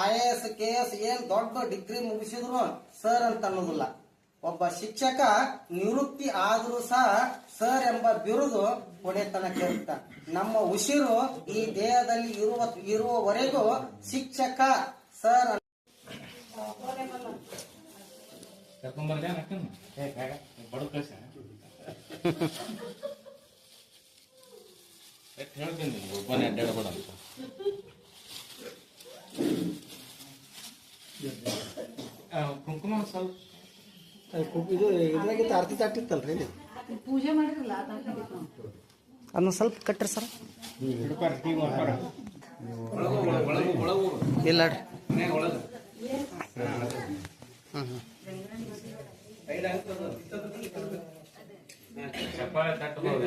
Speaker 5: IAS KS ಏನ್ ದೊಡ್ಡ ಡಿಗ್ರಿ ಮುಗಿಸಿದ್ರು ಸರ್ ಅಂತ ಅನ್ನೋದಿಲ್ಲ. ಒಬ್ಬ ಶಿಕ್ಷಕ ನಿವೃತ್ತಿ ಆದ್ರೂ ಸಹ ಸರ್ ಎಂಬ ಬಿರುದು ಕೊನೆತನಕ ಇರುತ್ತ. ನಮ್ಮ ಉಸಿರು ಈ ದೇಹದಲ್ಲಿ ಇರುವವರೆಗೂ ಶಿಕ್ಷಕ ಸರ್
Speaker 4: ಹೇಳ್ತೀನಿ ಒಬ್ಬನೇ ಅಡ್ಡಾಡಬೇಡ ಅಂತ. ಕುಂಕುಮ ಸ್ವಲ್ಪ
Speaker 1: ಇದು ಇದ್ರಾಗಿತ್ತು ಆರತಿ ತಾಟಿತ್ತಲ್ರಿ,
Speaker 3: ಪೂಜೆ ಮಾಡಿರಲ್ಲ
Speaker 5: ಅದನ್ನ ಸ್ವಲ್ಪ ಕಟ್ರಿ ಸರ್. ಇಲ್ಲ
Speaker 4: ಚಪ್ಪಾಳೆ ತಟ್ಟಬಹುದು.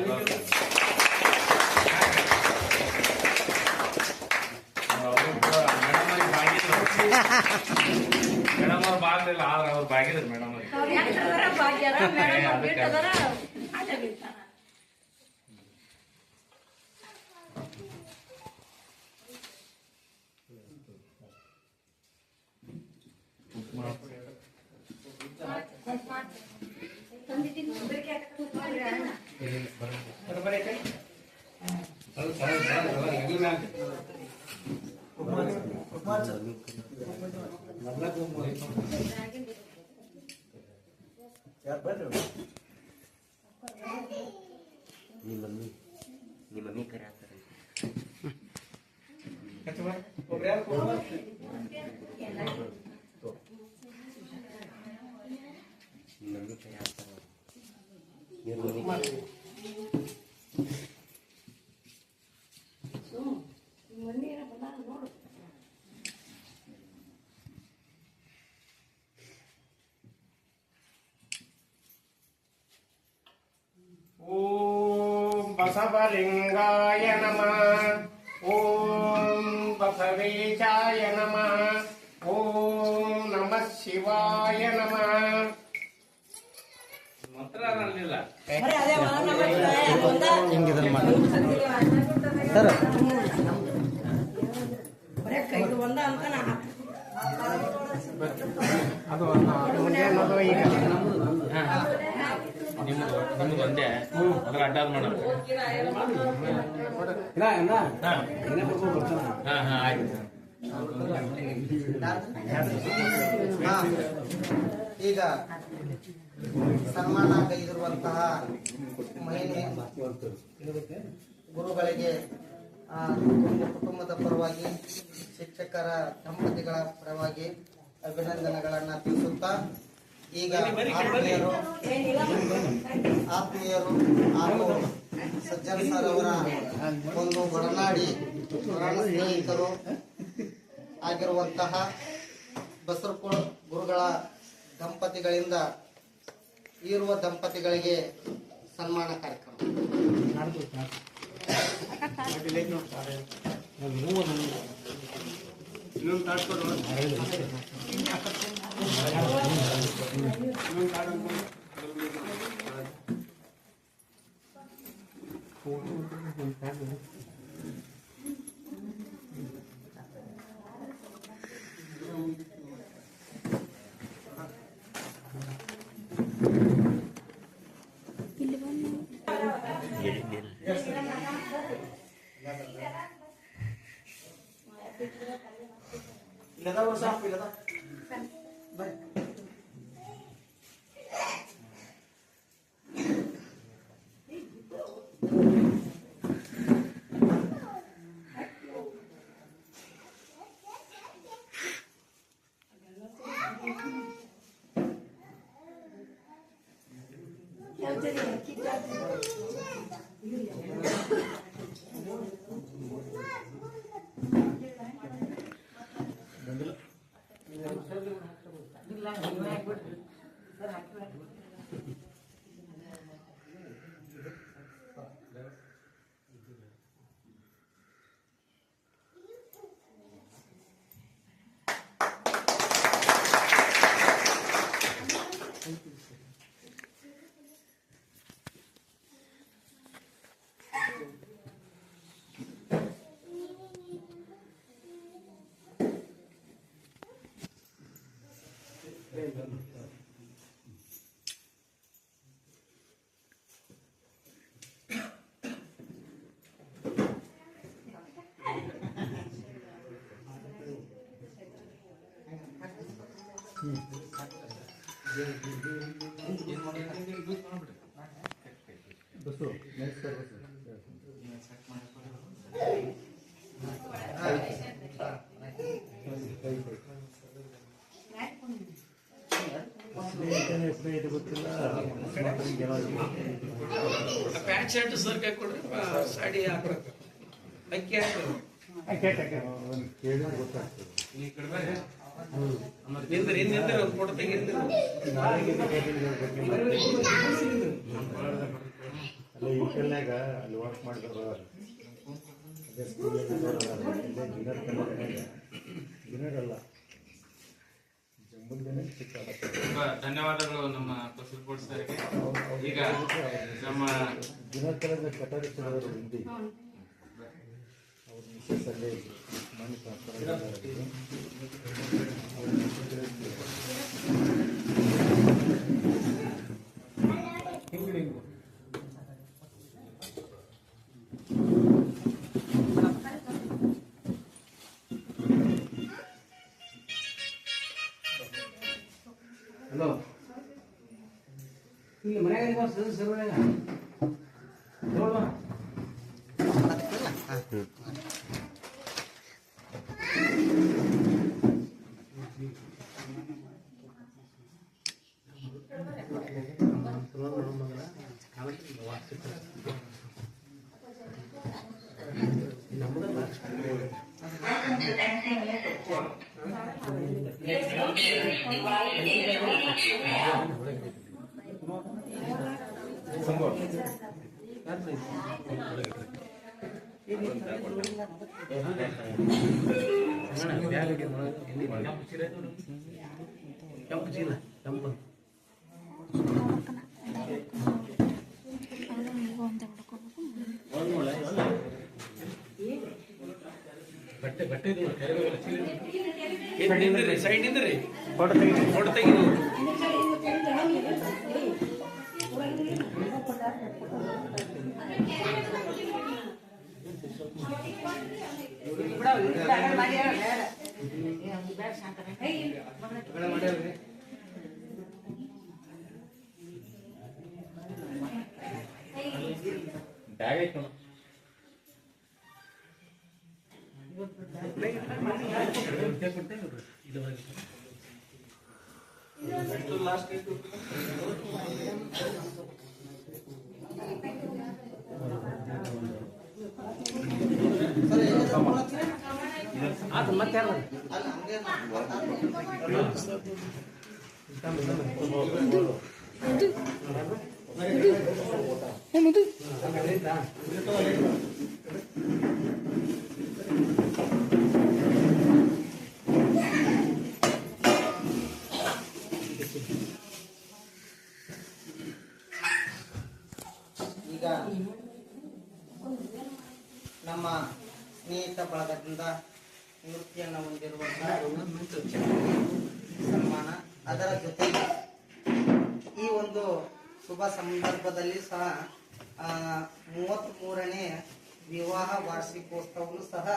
Speaker 4: ಮೇಡಮ್ ಅವ್ರು ಬಾಗಿಲ್ಲ, ಆದ್ರೆ ಅವ್ರು ಬಾಗಿದ್ರು ಮೇಡಮ್ ಅವ್ರಿಗೆ.
Speaker 2: ಬರೋಬ್ಬರಿ ಐತೆ? ಒಬ್ರು ಯಾರು ಕೊಡೋದು? ಓಂ ಬಸವಲಿಂಗಾಯ ನಮಃ. ಓಂ ಬಸವೇಶಾಯ ನಮಃ. ಓಂ ನಮಃ ಶಿವಾಯ ನಮಃ.
Speaker 4: ಮಂತ್ರ ಅನ್ನಲಿಲ್ಲ.
Speaker 3: ಬರೀ ಅದೇ ನಮ್ಮ
Speaker 1: ಹಿಂಗಿದನ್ನ ಮಾಡಿ ಸರ್.
Speaker 3: ಬರೀ ಕೈದು ಒಂದ ಅಂತ ನಾ
Speaker 2: ಅದು ಮುಂದೆ ಅನ್ನೋದು ಈಗ
Speaker 4: ನಿಮ್ದು ಒಂದೇ ಅದ್ರ ಅಡ್ಡಾದ್ ಮಾಡೋದು. ಹಾ ಆಯ್ತು.
Speaker 5: ಈಗ ಸನ್ಮಾನ ಕೈದಿರುವಂತಹ ಮಹಿಳೆ ಗುರುಗಳಿಗೆ ಕುಟುಂಬದ ಪರವಾಗಿ ಶಿಕ್ಷಕರ ದಂಪತಿಗಳ ಪರವಾಗಿ ಅಭಿನಂದನೆಗಳನ್ನ ತಿಳಿಸುತ್ತಾ ಈಗ ಆತ್ಮೀಯರು ಹಾಗೂ ಸಜ್ಜನ್ ಸರ್ ಅವರ ಒಂದು ಒಡನಾಡಿ ಸ್ನೇಹಿತರು ಆಗಿರುವಂತಹ ಬಸರಕೋಳ ಗುರುಗಳ ದಂಪತಿಗಳಿಂದ ಇರುವ ದಂಪತಿಗಳಿಗೆ ಸನ್ಮಾನ ಕಾರ್ಯಕ್ರಮ.
Speaker 4: ಪ್ಯಾಂಟ್ ಶರ್ಟ್ ಸರ್ ಕೈ ಕೊಡ್ರಿ, ಸಾಡಿ ಹಾಕ್ಬೇಕು, ಅಕ್ಕಿ ಹಾಕ್ಬೇಕು. ಈ ಕಡೆ ಬರ್ರಿ. ನಿಂದ್ರಿ ಒಂದು ಫೋಟೋ ತೆಗಿರಿ.
Speaker 1: ಅಲ್ಲಿ ವರ್ಕ್ ಮಾಡಿದ್ರು
Speaker 4: ಧನ್ಯವಾದಗಳು ನಮ್ಮ ಬಸರಕೋಟ ಸರ್ಗೆ. ಈಗ ನಮ್ಮ
Speaker 1: ದಿನಕರದ ಕಟ್ಟಡದವರು ಹಿಂದಿ ಅವ್ರ ಮಿಸಸ್ ಅಲ್ಲೇ ಮನೆ ಟ್ರಾನ್ಸ್ಫರ್
Speaker 2: ಹಲೋ ಇಲ್ಲಿ ಮನೆಯಾಗ ಸರ್ವನಾಗ ನೋಡುವ ಕೆಂಪು ಚೀಲ ಕೆಂಪು ಬಟ್ಟೆ ಬಟ್ಟೆ ಸೈಡ್ ನಿಂದ್ರಿ ಫೋಟೋ ತೆಗೀರಿ ಬ್ಯಾಗ್ ಐತೆ ಅದು ಮತ್ತೆ ಯಾರು
Speaker 5: ಈಗ ನಮ್ಮ ಸ್ನೇಹಿತ ಬಳಗದಿಂದ ನಿವೃತ್ತಿಯನ್ನು ಹೊಂದಿರುವಂತಹ ಸನ್ಮಾನ, ಅದರ ಜೊತೆಗೆ ಈ ಒಂದು ಶುಭ ಸಂದರ್ಭದಲ್ಲಿ ಸಹ 33ನೇ ವಿವಾಹ ವಾರ್ಷಿಕೋತ್ಸವವನ್ನು ಸಹ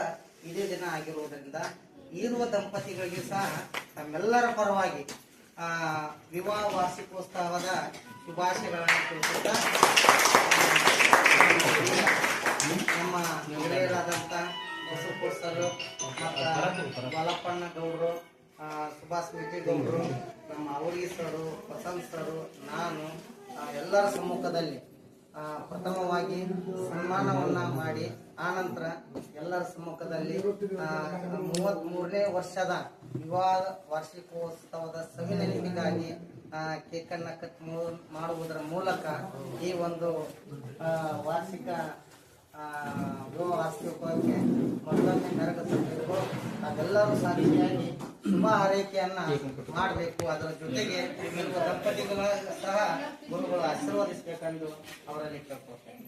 Speaker 5: ಇದೇ ದಿನ ಆಗಿರುವುದರಿಂದ ಇರುವ ದಂಪತಿಗಳಿಗೆ ಸಹ ತಮ್ಮೆಲ್ಲರ ಪರವಾಗಿ ವಿವಾಹ ವಾರ್ಷಿಕೋತ್ಸವದ ಶುಭಾಶಯಗಳನ್ನು ತಿಳಿಸುತ್ತಾ ನಮ್ಮ ಹಿರಿಯರಾದಂಥ ಬಸವಪುರ ಸರ್ ಮತ್ತು ಬಾಲಪ್ಪಣ್ಣ ಗೌಡರು, ಸುಭಾಷ್ ಮಿಟಿ ಗೌಡರು, ನಮ್ಮ ಅವರಿಗೆ ಸರು, ವಸಂತ್ ಸರು, ನಾನು ಎಲ್ಲರ ಸಮ್ಮುಖದಲ್ಲಿ ಪ್ರಥಮವಾಗಿ ಸನ್ಮಾನವನ್ನ ಮಾಡಿ ಆನಂತರ ಎಲ್ಲರ ಸಮ್ಮುಖದಲ್ಲಿ 33ನೇ ವರ್ಷದ ವಿವಾಹ ವಾರ್ಷಿಕೋತ್ಸವದ ಸವಿನೆನಪಿಗಾಗಿ ಕೇಕನ್ನು ಕಟ್ ಮಾಡುವುದರ ಮೂಲಕ ಈ ಒಂದು ವಾರ್ಷಿಕ ವಿವಾಹ ವಾರ್ಷಿಕೋತ್ಸವಕ್ಕೆ ಮೊದಲನೇ ಮೆರಗು ತರಬೇಕು. ಅದೆಲ್ಲರೂ ಸಾಕ್ಷಿಯಾಗಿ ಶುಭ ಹಾರೈಕೆಯನ್ನ ಮಾಡಬೇಕು. ಅದರ ಜೊತೆಗೆ ಇರುವ ದಂಪತಿಗಳ ಸಹ ಗುರುಗಳು ಆಶೀರ್ವದಿಸಬೇಕೆಂದು ಅವರಲ್ಲಿ ಕೇಳ್ಕೊಳ್ತೇನೆ.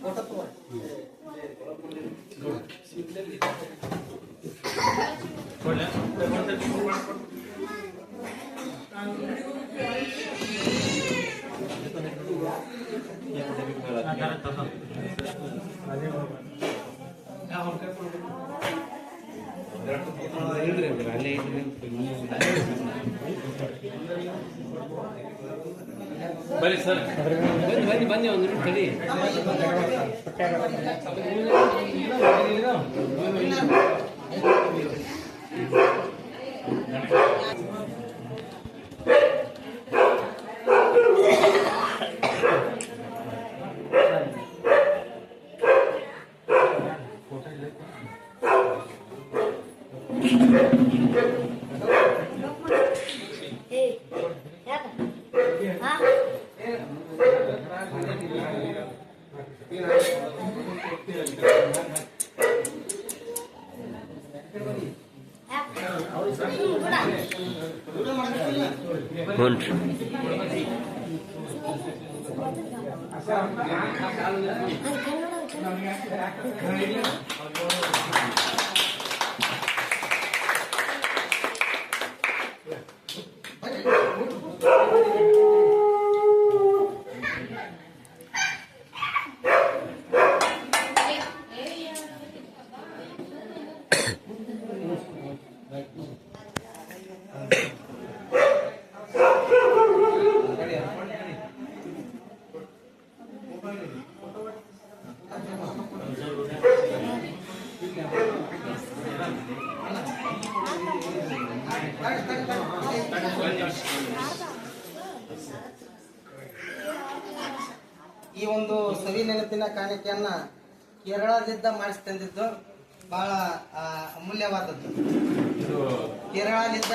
Speaker 5: ಫೋಟೋ ತಗೋರಿ.
Speaker 4: ಬನ್ನಿ ಸರ್, ಬನ್ನಿ ಬನ್ನಿ ಒಂದು ತಡಿ.
Speaker 5: ಈ ಒಂದು ಸವಿ ನೆನಪಿನ ಕಾಣಿಕೆಯನ್ನ ಕೇರಳದಿಂದ ಮಾಡಿಸಿ ತಂದಿದ್ದು ಬಹಳ ಅಮೂಲ್ಯವಾದದ್ದು. ಕೇರಳದಿಂದ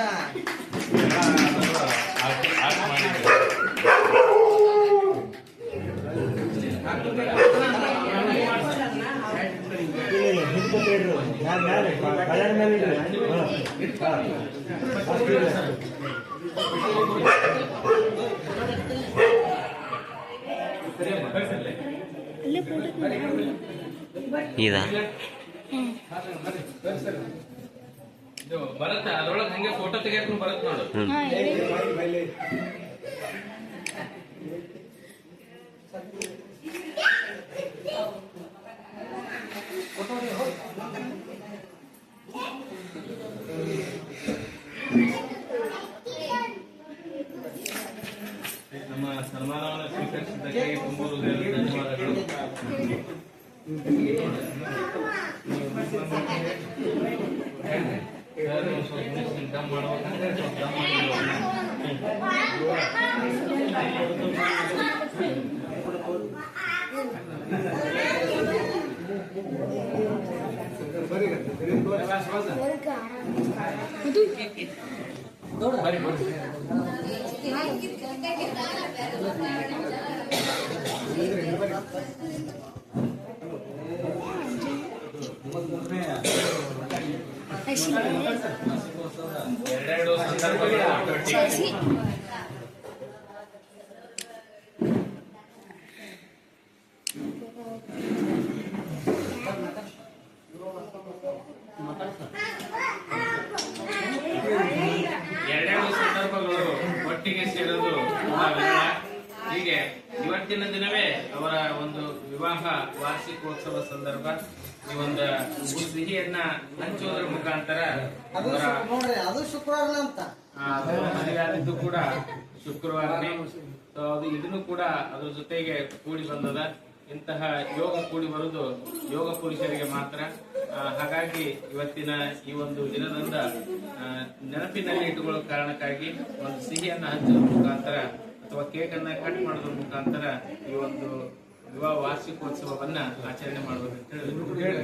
Speaker 4: ಇದು ಬರತ್ತ ಅದ್ರೊಳಗೆ ಹಂಗೆ ಫೋಟೋ ತೆಗಿಯಕ್ ಬರತ್ ನೋಡು. ನಮ್ಮ ಸನ್ಮಾನವನ್ನು ಸ್ವೀಕರಿಸಿದ್ದಕ್ಕೆ ತುಂಬ ಧನ್ಯವಾದಗಳು. ಎರಡೆರಡು ಸಂದರ್ಭಗಳು ಒಟ್ಟಿಗೆ ಸೇರೋದು ತುಂಬಾ ವಿರಳ. ಹೀಗೆ ಇವತ್ತಿನ ದಿನವೇ ಅವರ ಒಂದು ವಿವಾಹ ವಾರ್ಷಿಕೋತ್ಸವ ಸಂದರ್ಭ ಈ ಒಂದು ಸಿಹಿಯನ್ನ ಹಂಚುವುದರ ಮುಖಾಂತರ
Speaker 5: ಅದು ಶುಕ್ರವಾರ ಅಂತ
Speaker 4: ಮದುವೆ ಆದದ್ದು ಕೂಡ ಶುಕ್ರವಾರನೇ. ಅದು ಇದನ್ನು ಕೂಡ ಅದ್ರ ಜೊತೆಗೆ ಕೂಡಿ ಬಂದದ. ಇಂತಹ ಯೋಗ ಕೂಡಿ ಬರುವುದು ಯೋಗ ಪುರುಷರಿಗೆ ಮಾತ್ರ. ಹಾಗಾಗಿ ಇವತ್ತಿನ ಈ ಒಂದು ದಿನದಿಂದ ನೆನಪಿನಲ್ಲಿ ಇಟ್ಟುಕೊಳ್ಳೋ ಕಾರಣಕ್ಕಾಗಿ ಒಂದು ಸಿಹಿಯನ್ನ ಹಂಚುವ ಮುಖಾಂತರ ಅಥವಾ ಕೇಕ್ ಅನ್ನ ಕಟ್ ಮಾಡೋದ್ರ ಮುಖಾಂತರ ಈ ಒಂದು ವಿವಾಹ ವಾರ್ಷಿಕೋತ್ಸವವನ್ನ ಆಚರಣೆ ಮಾಡಬೇಕು ಅಂತ ಹೇಳಿ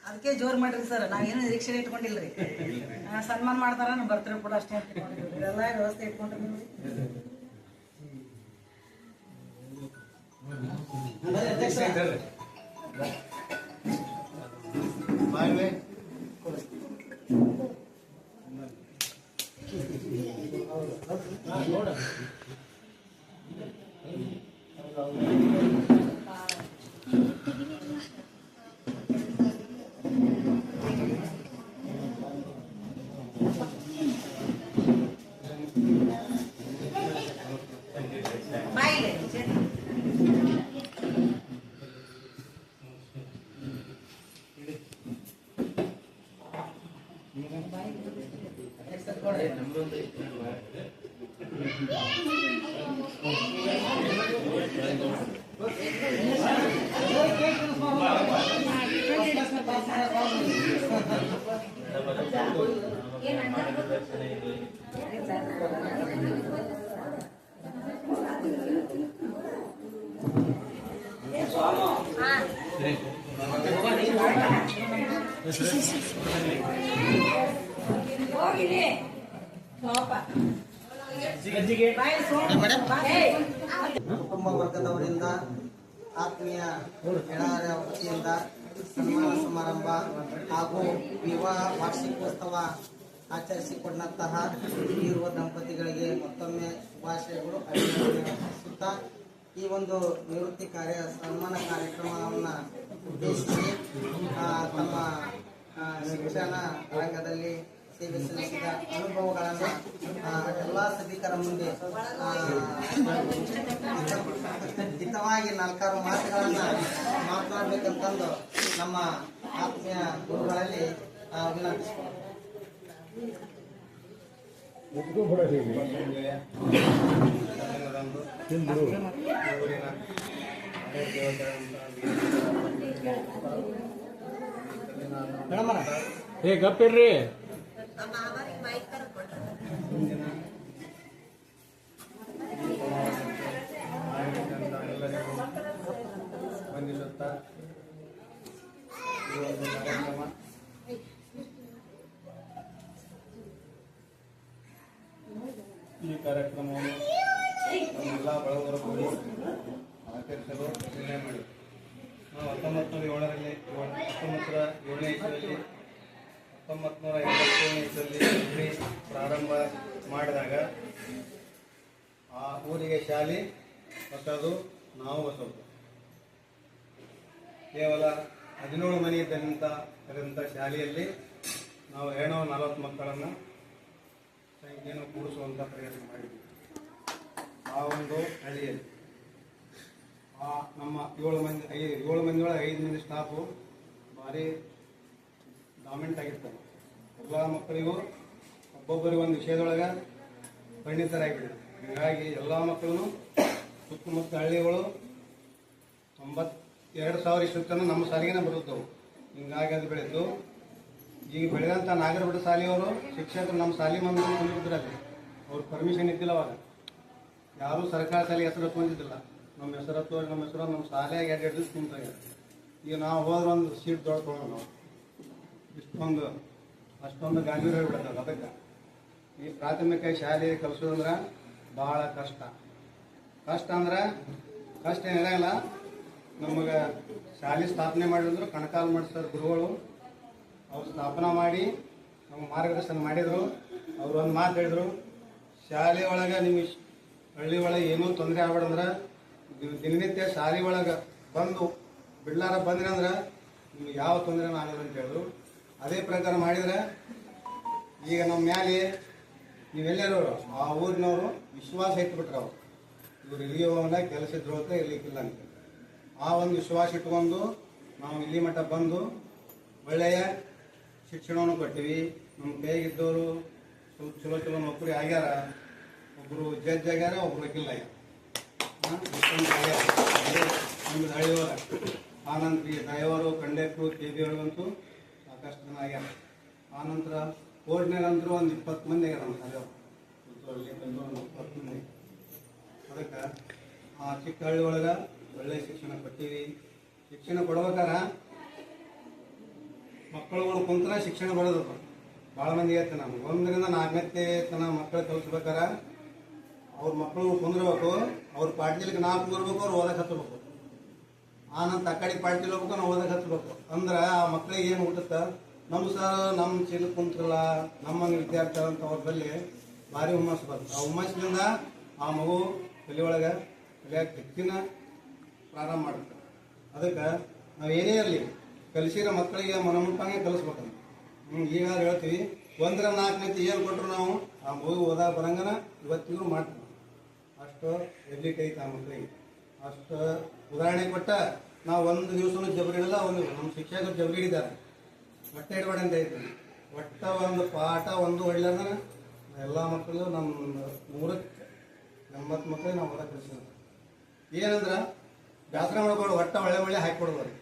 Speaker 3: ಅದಕ್ಕೆ ಜೋರ್ ಮಾಡ್ರಿ ಸರ್. ನಾವೇನು ನಿರೀಕ್ಷೆ ಇಟ್ಕೊಂಡಿಲ್ರಿ. ಸನ್ಮಾನ ಮಾಡ್ತಾರ ಬರ್ತೀರಿ ಕೂಡ ಅಷ್ಟೇ ಅಂತ ಇಟ್ಕೊಂಡಿಲ್ರಿ. ಎಲ್ಲ ವ್ಯವಸ್ಥೆ ಇಟ್ಕೊಂಡ್ರಿ ನೀವು.
Speaker 4: ನಮ್ದೊಂದು
Speaker 5: ಕುಟುಂಬ ವರ್ಗದವರಿಂದ ಆತ್ಮೀಯ ಗೆಳೆಯರ ವತಿಯಿಂದ ಸನ್ಮಾನ ಸಮಾರಂಭ ಹಾಗೂ ವಿವಾಹ ವಾರ್ಷಿಕೋತ್ಸವ ಆಚರಿಸಿಕೊಂಡಂತಹ ಇರುವ ದಂಪತಿಗಳಿಗೆ ಮತ್ತೊಮ್ಮೆ ಶುಭಾಶಯಗಳು ಅಭಿನಂದಿಸುತ್ತಾ ಈ ಒಂದು ನಿವೃತ್ತಿ ಸನ್ಮಾನ ಕಾರ್ಯಕ್ರಮವನ್ನು ಉದ್ದೇಶಿಸಿ ತಮ್ಮ ಶಿಕ್ಷಣ ರಂಗದಲ್ಲಿ ಸೇವೆ ಸಲ್ಲಿಸಿದ ಅನುಭವಗಳನ್ನು ಎಲ್ಲ ಸಭಿಕರ ಮುಂದೆ ಹಿತವಾಗಿ 4 ಮಾತುಗಳನ್ನು ಮಾತನಾಡಬೇಕಂತಂದು ನಮ್ಮ ಆತ್ಮೀಯ ಗುರುಗಳಲ್ಲಿ
Speaker 2: ಏ ಗಪ್ಪಿರ್ರಿ
Speaker 6: ವಂದಿಸುತ್ತಾ ಈ ಒಂದು ಕಾರ್ಯಕ್ರಮ ಈ ಕಾರ್ಯಕ್ರಮವನ್ನು ನಮ್ಮೆಲ್ಲ ಬಳಗರು ಕೂಡಿ ಆಚರಿಸಲು ನಿರ್ಣಯ ಮಾಡಿ ನಾವು 1907ರಲ್ಲಿ 1907ನೇ ಇಸವಿಯಲ್ಲಿ 1987ನೇ ಇಸವಿಯಲ್ಲಿ ಪ್ರಾರಂಭ ಮಾಡಿದಾಗ ಆ ಊರಿಗೆ ಶಾಲೆ ಹೊಸದು, ನಾವು ಹೊಸದು. ಕೇವಲ 17 ಮನೆ ಇದ್ದಂಥ ಶಾಲೆಯಲ್ಲಿ ನಾವು 740 ಮಕ್ಕಳನ್ನು ಸಂಖ್ಯೆಯನ್ನು ಕೂಡಿಸುವಂಥ ಪ್ರಯತ್ನ ಮಾಡಿದ್ವಿ. ಆ ಒಂದು ಹಳ್ಳಿಯಲ್ಲಿ ನಮ್ಮ 7 ಮಂದಿಯೊಳಗೆ 5 ಮಂದಿ ಸ್ಟಾಫು ಭಾರಿ ಡಾಮಿನೆಂಟ್ ಆಗಿರ್ತಾರೆ. ಎಲ್ಲ ಮಕ್ಕಳಿಗೂ ಒಬ್ಬೊಬ್ಬರಿಗೆ ಒಂದು ವಿಷಯದೊಳಗೆ ಪರಿಣಿತರಾಗಿಬಿಟ್ಟಿದೆ. ಹೀಗಾಗಿ ಎಲ್ಲ ಮಕ್ಕಳು ಸುತ್ತಮುತ್ತ ಹಳ್ಳಿಗಳು 92,000 ಇಷ್ಟನ್ನು ನಮ್ಮ ಶಾಲೆಗೆ ಬರುತ್ತವು. ಹಿಂಗಾಗಿ ಅದು ಬೆಳೆದು ಈಗ ಬೆಳೆದಂಥ ನಾಗರಬೆಟ್ಟ ಶಾಲೆಯವರು ಶಿಕ್ಷಕರು ನಮ್ಮ ಶಾಲೆ ಬಂದಿದ್ರಲ್ಲಿ ಅವ್ರ ಪರ್ಮಿಷನ್ ಇದ್ದಿಲ್ಲ. ಅವಾಗ ಯಾರೂ ಸರ್ಕಾರ ಶಾಲೆಗೆ ಹೆಸರು ಹೊಂದಿದ್ದಿಲ್ಲ. ನಮ್ಮ ಹೆಸರು ನಮ್ಮ ಶಾಲೆಯಾಗಿ 2 ದಿವಸ ನಿಂತಾಗ ಈಗ ನಾವು ಹೋದ್ರೆ ಒಂದು ಸೀಟ್ ತೊಗೊಳ್ಳೋಣ. ನಾವು ಅಷ್ಟೊಂದು ಗಾಂಧಿ ಹೇಳ್ಬಿಡ್ತಾರೆ. ಅದಕ್ಕೆ ಈ ಪ್ರಾಥಮಿಕ ಶಾಲೆ ಕಲಿಸೋದಂದ್ರೆ ಭಾಳ ಕಷ್ಟ ಅಂದ್ರೆ ಕಷ್ಟ ಏನಿರಲ್ಲ. ನಮಗೆ ಶಾಲೆ ಸ್ಥಾಪನೆ ಮಾಡಿದ್ರು ಕಣಕಾಲು ಮಾಡಿಸ್ತಾರೆ ಗುರುಗಳು. ಅವ್ರು ಸ್ಥಾಪನೆ ಮಾಡಿ ನಮಗೆ ಮಾರ್ಗದರ್ಶನ ಮಾಡಿದರು. ಅವ್ರು ಒಂದು ಮಾತು ಹೇಳಿದ್ರು, ಶಾಲೆ ಒಳಗೆ ನಿಮಗೆ ಹಳ್ಳಿ ಒಳಗೆ ಏನೂ ತೊಂದರೆ ಆಗ್ಬೇಡಂದ್ರೆ ದಿನನಿತ್ಯ ಶಾಲೆ ಒಳಗೆ ಬಂದು ಬಿಡ್ಲಾರ ಬಂದ್ರಿ ಅಂದ್ರೆ ನಿಮ್ಗೆ ಯಾವ ತೊಂದರೆನೂ ಆಗಲ್ಲ ಅಂತ ಹೇಳಿದ್ರು. ಅದೇ ಪ್ರಕಾರ ಮಾಡಿದ್ರೆ ಈಗ ನಮ್ಮ ಮ್ಯಾಲೆ ನೀವೆಲ್ಲರೂ ಆ ಊರಿನವರು ವಿಶ್ವಾಸ ಇಟ್ಬಿಟ್ರೆ ಅವ್ರು ಇವ್ರು ಇಲ್ಲಿಗೆ ಹೋಗಲ್ಲ, ಕೆಲಸ ಇದ್ರು ಅಂತ ಇರ್ಲಿಕ್ಕಿಲ್ಲ ಅಂತ. ಆ ಒಂದು ವಿಶ್ವಾಸ ಇಟ್ಕೊಂಡು ನಾವು ಇಲ್ಲಿ ಮಟ್ಟ ಬಂದು ಒಳ್ಳೆಯ ಶಿಕ್ಷಣವನ್ನು ಕೊಟ್ಟಿವಿ. ನಮ್ಮ ಕೈಗಿದ್ದವರು ಸ್ವಲ್ಪ ಚಲೋ ನೌಕರಿ ಆಗ್ಯಾರ. ಒಬ್ಬರು ಜಡ್ಜ್ ಆಗ್ಯಾರ, ಒಬ್ರು ವಕೀಲ ಆಗ್ಯಾರ. ನಮ್ಮದು ಹಳ್ಳಿಯವರ ಆನಂತರ ಈ ಡ್ರೈವರು, ಕಂಡಕ್ಟ್ರು, KBಯವರಿಗಂತೂ ಸಾಕಷ್ಟು ಜನ ಆಗ್ಯಾರ. ಆನಂತರ ಕೋರ್ಟ್ನಾಗಂತರೂ ಒಂದು 20 ಮಂದಿ ಆಗ್ಯಾರ ನಮ್ಮ ಶಾಲೆಯವರು. 20 ಮಂದಿ. ಅದಕ್ಕೆ ಆ ಚಿಕ್ಕ ಹಳ್ಳಿ ಒಳಗೆ ಒಳ್ಳೆಯ ಶಿಕ್ಷಣ ಕೊಟ್ಟಿವಿ. ಶಿಕ್ಷಣ ಕೊಡ್ಬೇಕಾರ ಮಕ್ಕಳುಗಳು ಕುಂತರ ಶಿಕ್ಷಣ ಬರೋದು ಭಾಳ ಮಂದಿ ಹೇಳ್ತೇನೆ. ನಾನು 1 ರಿಂದ 4ನೇ ತನಕ ಮಕ್ಕಳು ಕಲಿಸ್ಬೇಕಾರ ಅವ್ರ ಮಕ್ಕಳು ಕುಂದಿರ್ಬೇಕು. ಅವ್ರ ಪಾಟೀಲಿಗೆ ನಾವು ಕುಂದಿರ್ಬೇಕು, ಅವ್ರು ಓದಕ್ಕೆ ಹತ್ತಬೇಕು. ಆನಂತರ ಆ ಕಡೆ ಪಾಟೀಲ್ ಹೋಗ್ಬೇಕು, ನಾವು ಓದಕ್ಕೆ ಹತ್ತಬೇಕು. ಅಂದ್ರೆ ಆ ಮಕ್ಕಳಿಗೆ ಏನು ಹುಟ್ಟುತ್ತೆ, ನಮ್ಮ ಸರ್ ನಮ್ಮ ಚೀಲ ಕುಂತ್ರಲ್ಲ, ನಮ್ಮ ವಿದ್ಯಾರ್ಥಿ ಅಂತ ಅವ್ರ ಬಳಿ ಭಾರಿ ಹುಮ್ಮಸ್ಸು ಬರ್ತದೆ. ಆ ಹುಮ್ಮಸ್ಸಿನಿಂದ ಆ ಮಗು ತಲೆ ಒಳಗೆ ಕಲಿಯಕ್ಕೆ ಹೆಚ್ಚಿನ ಪ್ರಾರಂಭ ಮಾಡುತ್ತೆ. ಅದಕ್ಕೆ ನಾವು ಏನೇ ಇರಲಿ ಕಲಿಸಿರೋ ಮಕ್ಕಳಿಗೆ ಮನಮುಟ್ಟಂಗೆ ಕಲಿಸ್ಬೇಕಂತ. ಈಗ ಹೇಳ್ತೀವಿ 1 ರಿಂದ 4ನೇ ಏನು ಕೊಟ್ಟರು ನಾವು ಆ ಮಗು ಓದಾಗ ಬರಂಗನ ಇವತ್ತಿಗೂ ಮಾಡ್ತೀವಿ. ಅಷ್ಟು ಎಬ್ಲಿಟಿ ಐತೆ ಆ ಮಕ್ಕಳಿಗೆ. ಅಷ್ಟು ಉದಾಹರಣೆ ಕೊಟ್ಟ ನಾವು ಒಂದು ದಿವಸನೂ ಜಬರಿ ಹಿಡಲ್ಲ. ನಮ್ಮ ಶಿಕ್ಷಕರು ಜಬರಿ ಹಿಡಿತಾರೆ. ಹೊಟ್ಟೆ ಹಿಡಬೇಡ ಅಂತ ಹೇಳ್ತೀವಿ. ಒಟ್ಟ ಒಂದು ಪಾಠ ಒಂದು ಹೊಡ್ಲಂದ್ರೆ ಎಲ್ಲ ಮಕ್ಕಳು ನಮ್ಮ 180 ಮಕ್ಕಳಿಗೆ ನಾವು ಓದಕ್ಕೆ ಕಲಿಸ್ತೀವಿ. ಏನಂದ್ರೆ ಜಾತ್ರೆ ಮಾಡ್ಕೊಂಡು ಒಟ್ಟ ಒಳ್ಳೆ ಹಾಕಿಕೊಡ್ಬೋದು.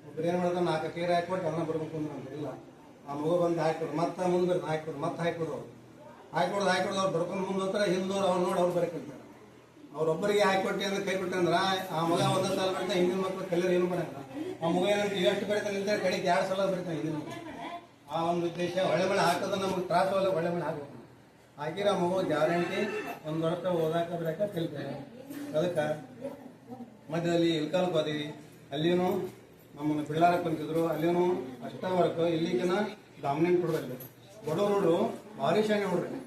Speaker 6: ಒಬ್ರು ಏನು ಮಾಡ್ತಾರೆ 4 ಕೇರೆ ಹಾಕಿಕೊಟ್ಟು ಅದನ್ನ ಬರ್ಬೇಕು ಅಂದ್ರೆ ಇಲ್ಲ. ಆ ಮಗು ಬಂದು ಹಾಕಿದ್ರು ಮತ್ತೆ ಮುಂದೆ ಹಾಕಿದ್ರು ಮತ್ತೆ ಹಾಕಿದ್ರು ಅವ್ರು ಬರ್ಕೊಂಡು ಮುಂದೆ ಹೋಗ್ತಾರೆ ಹಿಂದೂರು ಅವ್ರು ನೋಡಿ ಅವ್ರು ಬರೀಕಂತಾರೆ ಅವ್ರೊಬ್ಬರಿಗೆ ಹಾಕಿಕೊಟ್ಟು ಅಂದ್ರೆ ಕೈ ಕೊಟ್ಟೆ ಅಂದ್ರೆ ಆ ಮಗ ಒಂದೇ ಸಲ ಬರೀತಾ ಹಿಂದಿನ ಮಕ್ಕಳು ಕಲಿಯೋರು ಏನು ಬರೋಲ್ಲ ಆ ಮಗು ಏನಂತ ಎಷ್ಟು ಬರೀತಾನೆ ಇಲ್ತಾರೆ ಕಡೆಗೆ 2 ಸಲ ಬರೀತಾನೆ ಹಿಂದಿನ ಮಕ್ಕಳು ಆ ಒಂದು ಉದ್ದೇಶ ಒಳ್ಳೆ ಮಳೆ ಹಾಕೋದು ನಮಗೆ ತ್ರಾಸು ಅಲ್ಲ ಒಳ್ಳೆ ಮಳೆ ಹಾಕಬೇಕು ಹಾಕಿರೋ ಆ ಮಗು ಗ್ಯಾರಂಟಿ 1 ವರ್ಷ ಓದಾಕ ಬರಾಕ ಕಲಿತಾರೆ ಅದಕ್ಕೆ ಮಧ್ಯದಲ್ಲಿ ಇಲ್ಕಾಲಕ್ಕೆ ಹೋದೀವಿ ಅಲ್ಲಿನೂ ನಮ್ಮನ್ನು ಬಿಳ್ಳಾರಕ್ಕೆ ಬಂದಿದ್ರು ಅಲ್ಲಿನೂ ಅಷ್ಟೇ ವರ್ಕ್ ಇಲ್ಲಿಗಿನ ಡಾಮಿನೆಂಟ್ ಹುಡುಗಲ್ಲಿ ಬಡವರು ಭಾರಿ ಶಾಣೆ ಹುಡುಗ್ರಿ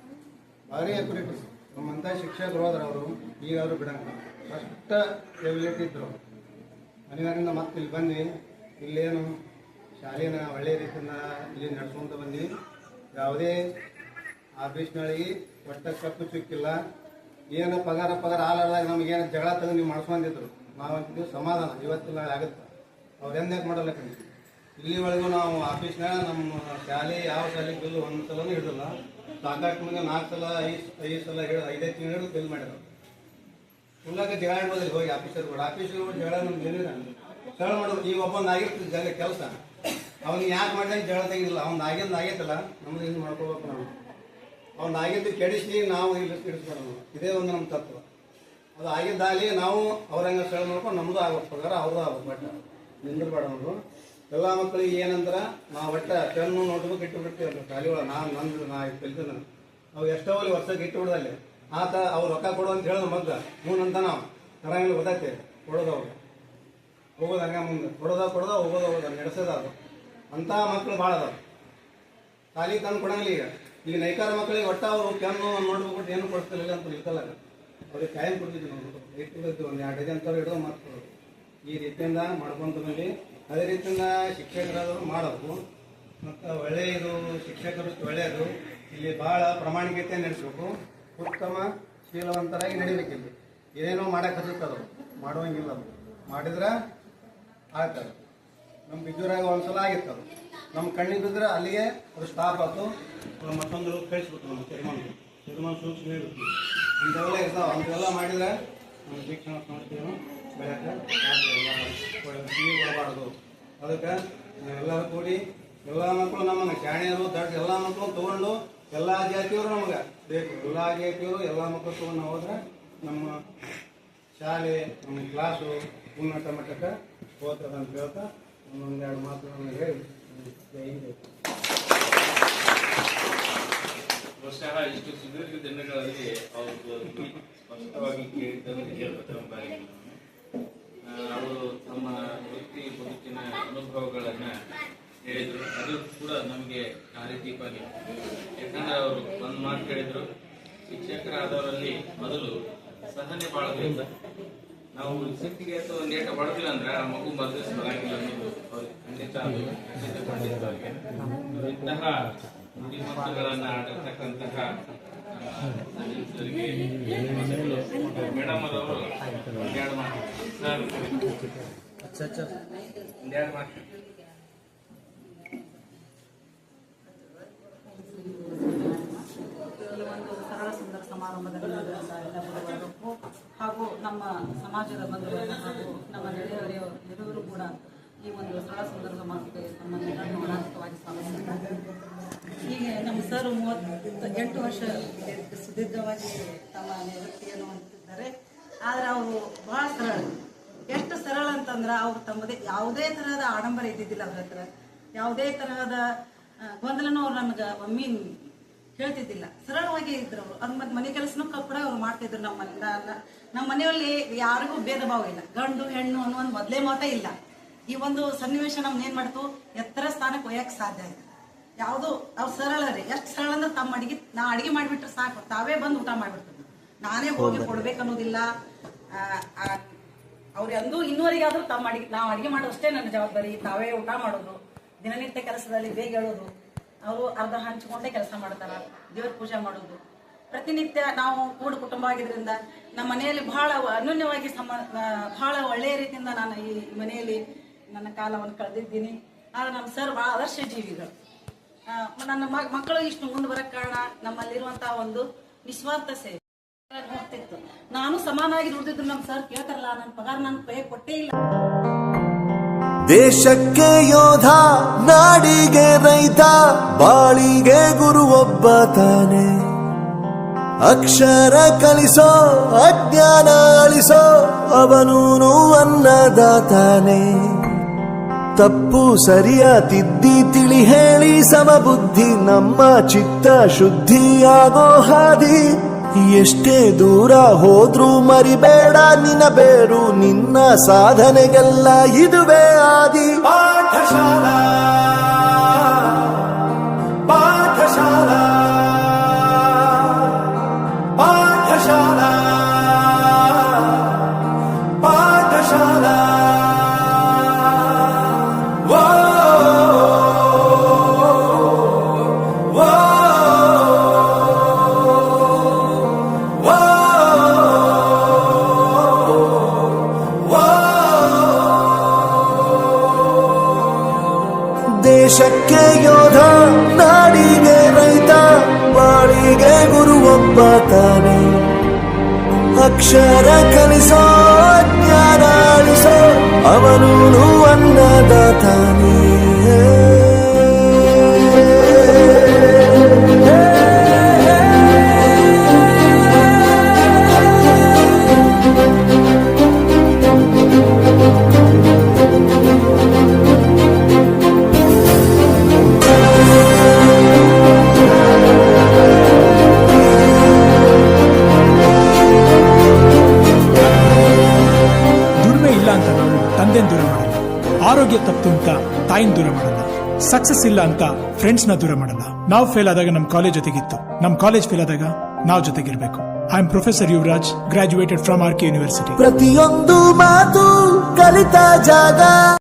Speaker 6: ಭಾರಿ ಅಕ್ಯುರೇಟ್ ನಮ್ಮಂಥ ಶಿಕ್ಷಕರು ಹೋದ್ರೆ ಅವರು ಈಗ ಅವರು ಬಿಡಂಗ ಅಷ್ಟ ಎಬಿಲಿಟಿ ಇದ್ರು ಅನಿವಾರ್ಯದಿಂದ ಮತ್ತೆ ಇಲ್ಲಿ ಬಂದ್ವಿ ಇಲ್ಲೇನು ಶಾಲೆನ ಒಳ್ಳೆಯ ರೀತಿಯಿಂದ ಇಲ್ಲಿ ನಡ್ಸ್ಕೊಂತ ಬಂದ್ವಿ ಯಾವುದೇ ಆಫೀಸ್ನೊಳಗೆ ಒಟ್ಟ ಕಪ್ಪು ಚುಕ್ಕಿಲ್ಲ ಏನು ಪಗಾರ ಆಲಾರ್ದಾಗ ನಮಗೇನು ಜಗಳ ತೆಗೆದು ನೀವು ಮಾಡಿಸ್ಕೊಂಡಿದ್ರು ನಾವಂತಿದ್ವಿ ಸಮಾಧಾನ ಇವತ್ತಿಲ್ಲ ಆಗುತ್ತೆ ಅವ್ರು ಎಂದ್ಯಾಕೆ ಮಾಡಲ್ಲ ಕಣಿ ಇಲ್ಲಿ ಒಳಗೂ ನಾವು ಆಫೀಸ್ನಾಗ ನಮ್ಮ ಶಾಲೆ ಯಾವ ಶಾಲೆಗೆ ಬಿಲ್ 1 ಸಲನೂ ಹಿಡಿದಿಲ್ಲ ಸಾಕಾಗಿ ನಮಗೆ 4 ಸಲ 5 ಸಲ 5 ತಿಂಗಳು ಬಿಲ್ ಮಾಡಿದ್ರು ಉಳ್ಳಾಗ ಜಗಳ ಆಡ್ಬೋದ್ರಿ ಹೋಗಿ ಆಫೀಸರ್ಗಳು ಜಗಳ ನಮ್ಗೆ ಏನಿಲ್ಲ ಸರಳ ಮಾಡೋದು ಈಗ ಒಬ್ಬಂದು ಆಗಿರ್ತದೆ ಜಾಗ ಕೆಲಸ ಅವ್ನಿಗೆ ಯಾಕೆ ಮಾಡಿದಾಗ ಜಗಳ ತೆಗಿಲ್ಲ ಅವ್ನು ಆಗೈತಲ್ಲ ನಮ್ದು ಇದು ಮಾಡ್ಕೋಬೇಕು ನಾವು ಅವ್ನು ಆಗಿದ್ದು ಕೆಡಿಸಿ ನಾವು ಇಲ್ಲಿ ಇಡಿಸ್ಬಾರ್ದು ಇದೇ ಒಂದು ನಮ್ಮ ತತ್ವ ಅದು ಆಗಿದ್ದಾಗಲಿ ನಾವು ಅವ್ರಂಗೆ ಸರಳ ಮಾಡ್ಕೊಂಡು ನಮ್ಮದು ಆಗ್ಬೇಕು ಪಗಾರ ಅವ್ರದ್ದು ಆಗ್ಬೇಕು ಬಟ್ ನಿಂದಿರ್ಬೇಡ ಅವರು ಎಲ್ಲ ಮಕ್ಕಳಿಗೆ ಏನಂದ್ರೆ ನಾವು ಒಟ್ಟ ಪೆನ್ನು ನೋಟ್ಬುಕ್ ಇಟ್ಟುಬಿಡ್ತೀವಿ ಶಾಲೆ ಒಳಗೆ ನಾ ಕಲಿತೀನಿ ನಾವು ಎಷ್ಟೋ ಅಲ್ಲಿ ವರ್ಷಕ್ಕೆ ಇಟ್ಟುಬಿಡ್ದಲ್ಲಿ ಆತ ಅವ್ರು ರೊಕ್ಕ ಕೊಡು ಅಂತ ಹೇಳಿದ್ರು ಮಗ್ಗ ಅಂತ ನಾವು ತರಂಗಿಲ್ಲ ಗೊತ್ತೈತೆ ಕೊಡೋದು ಅವ್ರು ಹೋಗೋದು ಹಂಗೆ ಮುಂದೆ ಕೊಡೋದ ಹೋಗೋದು ನಡೆಸೋದು ಅದು ಅಂಥ ಮಕ್ಕಳು ಭಾಳ ಅದಾವೆ ಶಾಲೆಗೆ ತಂದು ಕೊಡಂಗಿಲ್ಲ ಈಗ ನೈಕಾರ ಮಕ್ಕಳಿಗೆ ಒಟ್ಟ ಅವರು ಪೆನ್ನು ನೋಡ್ಬಿಟ್ಟು ಏನು ಕೊಡ್ತಿರ್ಲಿಲ್ಲ ಅಂತ ಇರ್ತಲ್ಲ ಅವ್ರಿಗೆ ಟೈಮ್ ಕೊಡ್ತಿದ್ವಿ ನಾವು ಇಟ್ಟಿದ್ದು 1-2 ಡಜನ್ ಥರ ಹಿಡಿದು ಮತ್ತು ಈ ರೀತಿಯಿಂದ ಮಾಡ್ಕೊಂತ ಬಂದು ಅದೇ ರೀತಿಯಿಂದ ಶಿಕ್ಷಕರಾದವರು ಮಾಡೋದು ಮತ್ತು ಒಳ್ಳೆಯದು ಶಿಕ್ಷಕರು ಒಳ್ಳೆಯದು ಇಲ್ಲಿ ಭಾಳ ಪ್ರಾಮಾಣಿಕತೆ ನಡೆಸಬೇಕು ಉತ್ತಮ ಶೀಲವಂತರಾಗಿ ನಡಿಬೇಕಿಲ್ಲಿ ಏನೇನೋ ಮಾಡಕ್ಕೆ ಹಚ್ಚುತ್ತದು ಮಾಡುವಂಗಿಲ್ಲ ಅದು ಮಾಡಿದ್ರೆ ಆಗ್ತದೆ ನಮ್ಮ ಬಿಜೂರಾಗ ಒಂದ್ಸಲ ಆಗಿತ್ತು ಅದು ನಮ್ಮ ಕಣ್ಣಿಗೆ ಬಿದ್ದರೆ ಅಲ್ಲಿಗೆ ಅದು ಸ್ಟಾಪ್ ಆಯ್ತು ಮತ್ತೊಂದು ಕಳಿಸ್ಬಿಟ್ಟು ನಮ್ಮ ಸಿರಿಮಾನ ಸೂಕ್ಷ್ಮ ಹೇಳ್ಬಿಟ್ಟು ಇಂಥವೆಲ್ಲ ಇರ್ತಾವೆ ಅಂಥವೆಲ್ಲ ಮಾಡಿದ್ರೆ ನಮ್ಮ ಶಿಕ್ಷಣ ಸಂಸ್ಥೆಯನ್ನು ಬೆಳೆಯೋಕ್ಕೆ ಕೊಡಬಾರ್ದು ಅದಕ್ಕೆ ನಾವೆಲ್ಲರೂ ಕೂಡಿ ಎಲ್ಲ ಮಕ್ಕಳು ನಮ್ಮನ್ನು ಶಾಣೆಯರು ದೊಡ್ಡ ಎಲ್ಲ ಮಕ್ಕಳು ತೊಗೊಂಡು ಎಲ್ಲ ಜಾತಿಯವರು ನಮಗೆ ಬೇಕು ಎಲ್ಲ ಜಾತಿಯವರು ಎಲ್ಲ ಮಕ್ಕಳು ತೊಗೊಂಡು ಹೋದ್ರೆ ನಮ್ಮ ಶಾಲೆ ನಮ್ಮ ಕ್ಲಾಸು ಉನ್ನತ ಮಟ್ಟಕ್ಕೆ ಹೋಗ್ತದೆ ಅಂತ ಹೇಳ್ತಾ 1-2 ಮಾತುಗಳನ್ನು ಹೇಳಿ
Speaker 7: ಬಹುಶಃ ಇಷ್ಟು ಸುದೀರ್ಘ ದಿನಗಳಲ್ಲಿ ಅವರು ಸ್ಪಷ್ಟವಾಗಿ ಕೇಳಿದ್ದನ್ನು ಹೇಳ್ತಾರೆ ಅವರು ತಮ್ಮ ವೃತ್ತಿ ಬದುಕಿನ ಅನುಭವಗಳನ್ನ ಹೇಳಿದ್ರು ಅದು ಕೂಡ ನಮಗೆ ದಾರಿದೀಪವಾಗಿ ಯಾಕಂದ್ರೆ ಅವರು ಒಂದು ಮಾತು ಹೇಳಿದ್ರು ಶಿಕ್ಷಕರಾದವರಲ್ಲಿ ಮೊದಲು ಸಹನೆ ಬಾಳಬೇಕು ನಾವು ಸಿಟ್ಟಿಗೆ ಅಥವಾ ಒಂದು ಏಟ ಹೊಡೆದಿಲ್ಲ ಅಂದ್ರೆ ಆ ಮಗು ಮರದಿಸ್ ಬರಂಗಿಲ್ಲ ಅನ್ನೋದು ಅವ್ರಿಗೆ ಖಂಡಿತ ಇಂತಹ ನುಡಿಮುತ್ತುಗಳನ್ನ ಆಡಿರ್ತಕ್ಕಂತಹ ಮೇಡಮ್ ಅವರು 2 ಮಾತು ಸರ್ 2 ಮಾತು
Speaker 3: ಒಂದು ಸರಳ ಸುಂದರ ಸಮಾರಂಭದಲ್ಲಿ ಎಲ್ಲ ಬರುವವರೆಗೂ ಹಾಗೂ ನಮ್ಮ ಸಮಾಜದ ಬಂಧುಗಳು ಹಾಗೂ ನಮ್ಮ ನೆರೆಯವರು ಕೂಡ ಈ ಒಂದು ಸರಳ ಸುಂದರ ಸಮಾರಂಭಕ್ಕೆ ತಮ್ಮನ್ನೆಲ್ಲರನ್ನು ಮನಸ್ಕವಾಗಿ ಸ್ವಾಗತಿಸಿದ್ದಾರೆ. ಹೀಗೆ ನಮ್ಮ ಸರ್ 38 ವರ್ಷ ಸುದೀರ್ಘವಾಗಿ ತಮ್ಮ ನಿವೃತ್ತಿಯನ್ನು ಹೊಂದಿದ್ದಾರೆ. ಆದರೆ ಅವರು ಬಹಳ ಸರಳ, ಎಷ್ಟು ಸರಳ ಅಂತಂದ್ರೆ ಅವ್ರು ತಮ್ಮದೇ ಯಾವುದೇ ತರಹದ ಆಡಂಬರ ಇದ್ದಿದ್ದಿಲ್ಲ ಅವ್ರ ಹತ್ರ, ಯಾವುದೇ ತರಹದ ಗೊಂದಲನೂ ಅವ್ರು ನಮ್ಗೆ ಒಮ್ಮೆ ಹೇಳ್ತಿದ್ದಿಲ್ಲ, ಸರಳವಾಗಿ ಇದ್ರು ಅವ್ರು. ಅದು ಮತ್ತೆ ಮನೆ ಕೆಲಸನೂ ಕೂಡ ಅವ್ರು ಮಾಡ್ತಿದ್ರು. ನಮ್ಮ ಮನೆಯಲ್ಲಿ ಯಾರಿಗೂ ಭೇದ ಭಾವ ಇಲ್ಲ, ಗಂಡು ಹೆಣ್ಣು ಅನ್ನೋ ಒಂದು ಮೊದಲೇ ಮಾತೇ ಇಲ್ಲ. ಈ ಒಂದು ಸನ್ನಿವೇಶ ನಮ್ಗೆ ಏನ್ ಮಾಡ್ತು, ಎತ್ತರ ಸ್ಥಾನಕ್ಕೆ ಒಯ್ಯಕ್ಕೆ ಸಾಧ್ಯ ಆಯ್ತು. ಯಾವುದು ಅವ್ರು ಸರಳ ರೀ, ಎಷ್ಟು ಸರಳ ಅಂದ್ರೆ ತಮ್ಮ ನಾ ಅಡಿಗೆ ಮಾಡಿಬಿಟ್ರೆ ಸಾಕು, ತಾವೇ ಬಂದು ಊಟ ಮಾಡ್ಬಿಡ್ತಿದ್ರು, ನಾನೇ ಹೋಗಿ ಕೊಡ್ಬೇಕನ್ನೋದಿಲ್ಲ. ಅವ್ರು ಅಂದು ಇನ್ನೂವರೆಗಾದ್ರೂ ತಮ್ಮ ನಾವು ಅಡಿಗೆ ಮಾಡೋಷ್ಟೇ ನನ್ನ ಜವಾಬ್ದಾರಿ, ತಾವೇ ಊಟ ಮಾಡೋದು, ದಿನನಿತ್ಯ ಕೆಲಸದಲ್ಲಿ ಬೇಗ ಹೇಳೋದು, ಅವರು ಅರ್ಧ ಹಂಚಿಕೊಂಡೇ ಕೆಲಸ ಮಾಡ್ತಾರ, ದೇವ್ರ ಪೂಜೆ ಮಾಡೋದು. ಪ್ರತಿನಿತ್ಯ ನಾವು ಕೂಡು ಕುಟುಂಬ ಆಗಿದ್ರಿಂದ ನಮ್ಮ ಮನೆಯಲ್ಲಿ ಬಹಳ ಅನ್ಯೋನ್ಯವಾಗಿ ಬಹಳ ಒಳ್ಳೆಯ ರೀತಿಯಿಂದ ನಾನು ಈ ಮನೆಯಲ್ಲಿ ನನ್ನ ಕಾಲವನ್ನು ಕಳೆದಿದ್ದೀನಿ. ಆದ್ರೆ ನಮ್ಮ ಸರ್ ಬಹಳ ಆದರ್ಶ ಜೀವಿಗಳು. ನನ್ನ ಮಕ್ಕಳು ಇಷ್ಟು ಮುಂದೆ ಬರಕ್ ಕಾರಣ ನಮ್ಮಲ್ಲಿರುವಂತಹ ಒಂದು ನಿಸ್ವಾರ್ಥ ಸೇವೆ ಹೋಗ್ತಿತ್ತು. ನಾನು ಸಮಾನವಾಗಿ ದುಡ್ದಿದ್ರು ನಮ್ಮ ಸರ್ ಕೇಳ್ತಾರಲ್ಲ, ನನ್ನ ಪಗಾರ ನನ್ನ ಕೈ ಕೊಟ್ಟೇ ಇಲ್ಲ.
Speaker 8: ದೇಶಕ್ಕೆ ಯೋಧ, ನಾಡಿಗೆ ರೈತ, ಬಾಳಿಗೆ ಗುರು ಒಬ್ಬ ತಾನೆ. ಅಕ್ಷರ ಕಲಿಸೋ, ಅಜ್ಞಾನ ಅಳಿಸೋ, ಅವನೂನು ಅನ್ನದಾತಾನೆ. ತಪ್ಪು ಸರಿಯ ತಿದ್ದಿ ತಿಳಿ ಹೇಳಿ ಸಮಬುದ್ಧಿ, ನಮ್ಮ ಚಿತ್ತ ಶುದ್ಧಿಯಾಗೋ ಹಾದಿ. ಎಷ್ಟೇ ದೂರ ಹೋದ್ರೂ ಮರಿಬೇಡ ನಿನ್ನ ಬೇರು, ನಿನ್ನ ಸಾಧನೆಗೆಲ್ಲ ಇದುವೇ ಆದಿ. ಪಾಠಶಾಲಾ ಪಾಠಶಾಲಾ ಪಾಠಶಾಲಾ ಪಾಠಶಾಲಾ. ದೇಶಕ್ಕೆ ಯೋಧ, ನಾಡಿಗೆ ರೈತ, ಬಾಳಿಗೆ ಗುರು ಒಬ್ಬ ತಾನೆ. ಅಕ್ಷರ ಕಲಿಸೋ, ಜ್ಞಾನ ಅಳಿಸೋ, ಅವನೂನು ಅನ್ನದಾತಾನೆ.
Speaker 2: ದೂರ ಮಾಡಲ್ಲ, ಆರೋಗ್ಯ ತಪ್ಪು ಅಂತ ತಾಯಿನ ದೂರ ಮಾಡಲ್ಲ, ಸಕ್ಸಸ್ ಇಲ್ಲ ಅಂತ ಫ್ರೆಂಡ್ಸ್ ನ ದೂರ ಮಾಡಲ್ಲ. ನಾವು ಫೇಲ್ ಆದಾಗ ನಮ್ ಕಾಲೇಜ್ ಜೊತೆಗಿತ್ತು, ನಮ್ ಕಾಲೇಜ್ ಫೇಲ್ ಆದಾಗ ನಾವು ಜೊತೆಗಿರ್ಬೇಕು. I am professor Yuvraj, graduated from RK university.
Speaker 8: ಪ್ರತಿಯೊಂದು ಮಾತು ಕಲಿತ ಜಾಗ.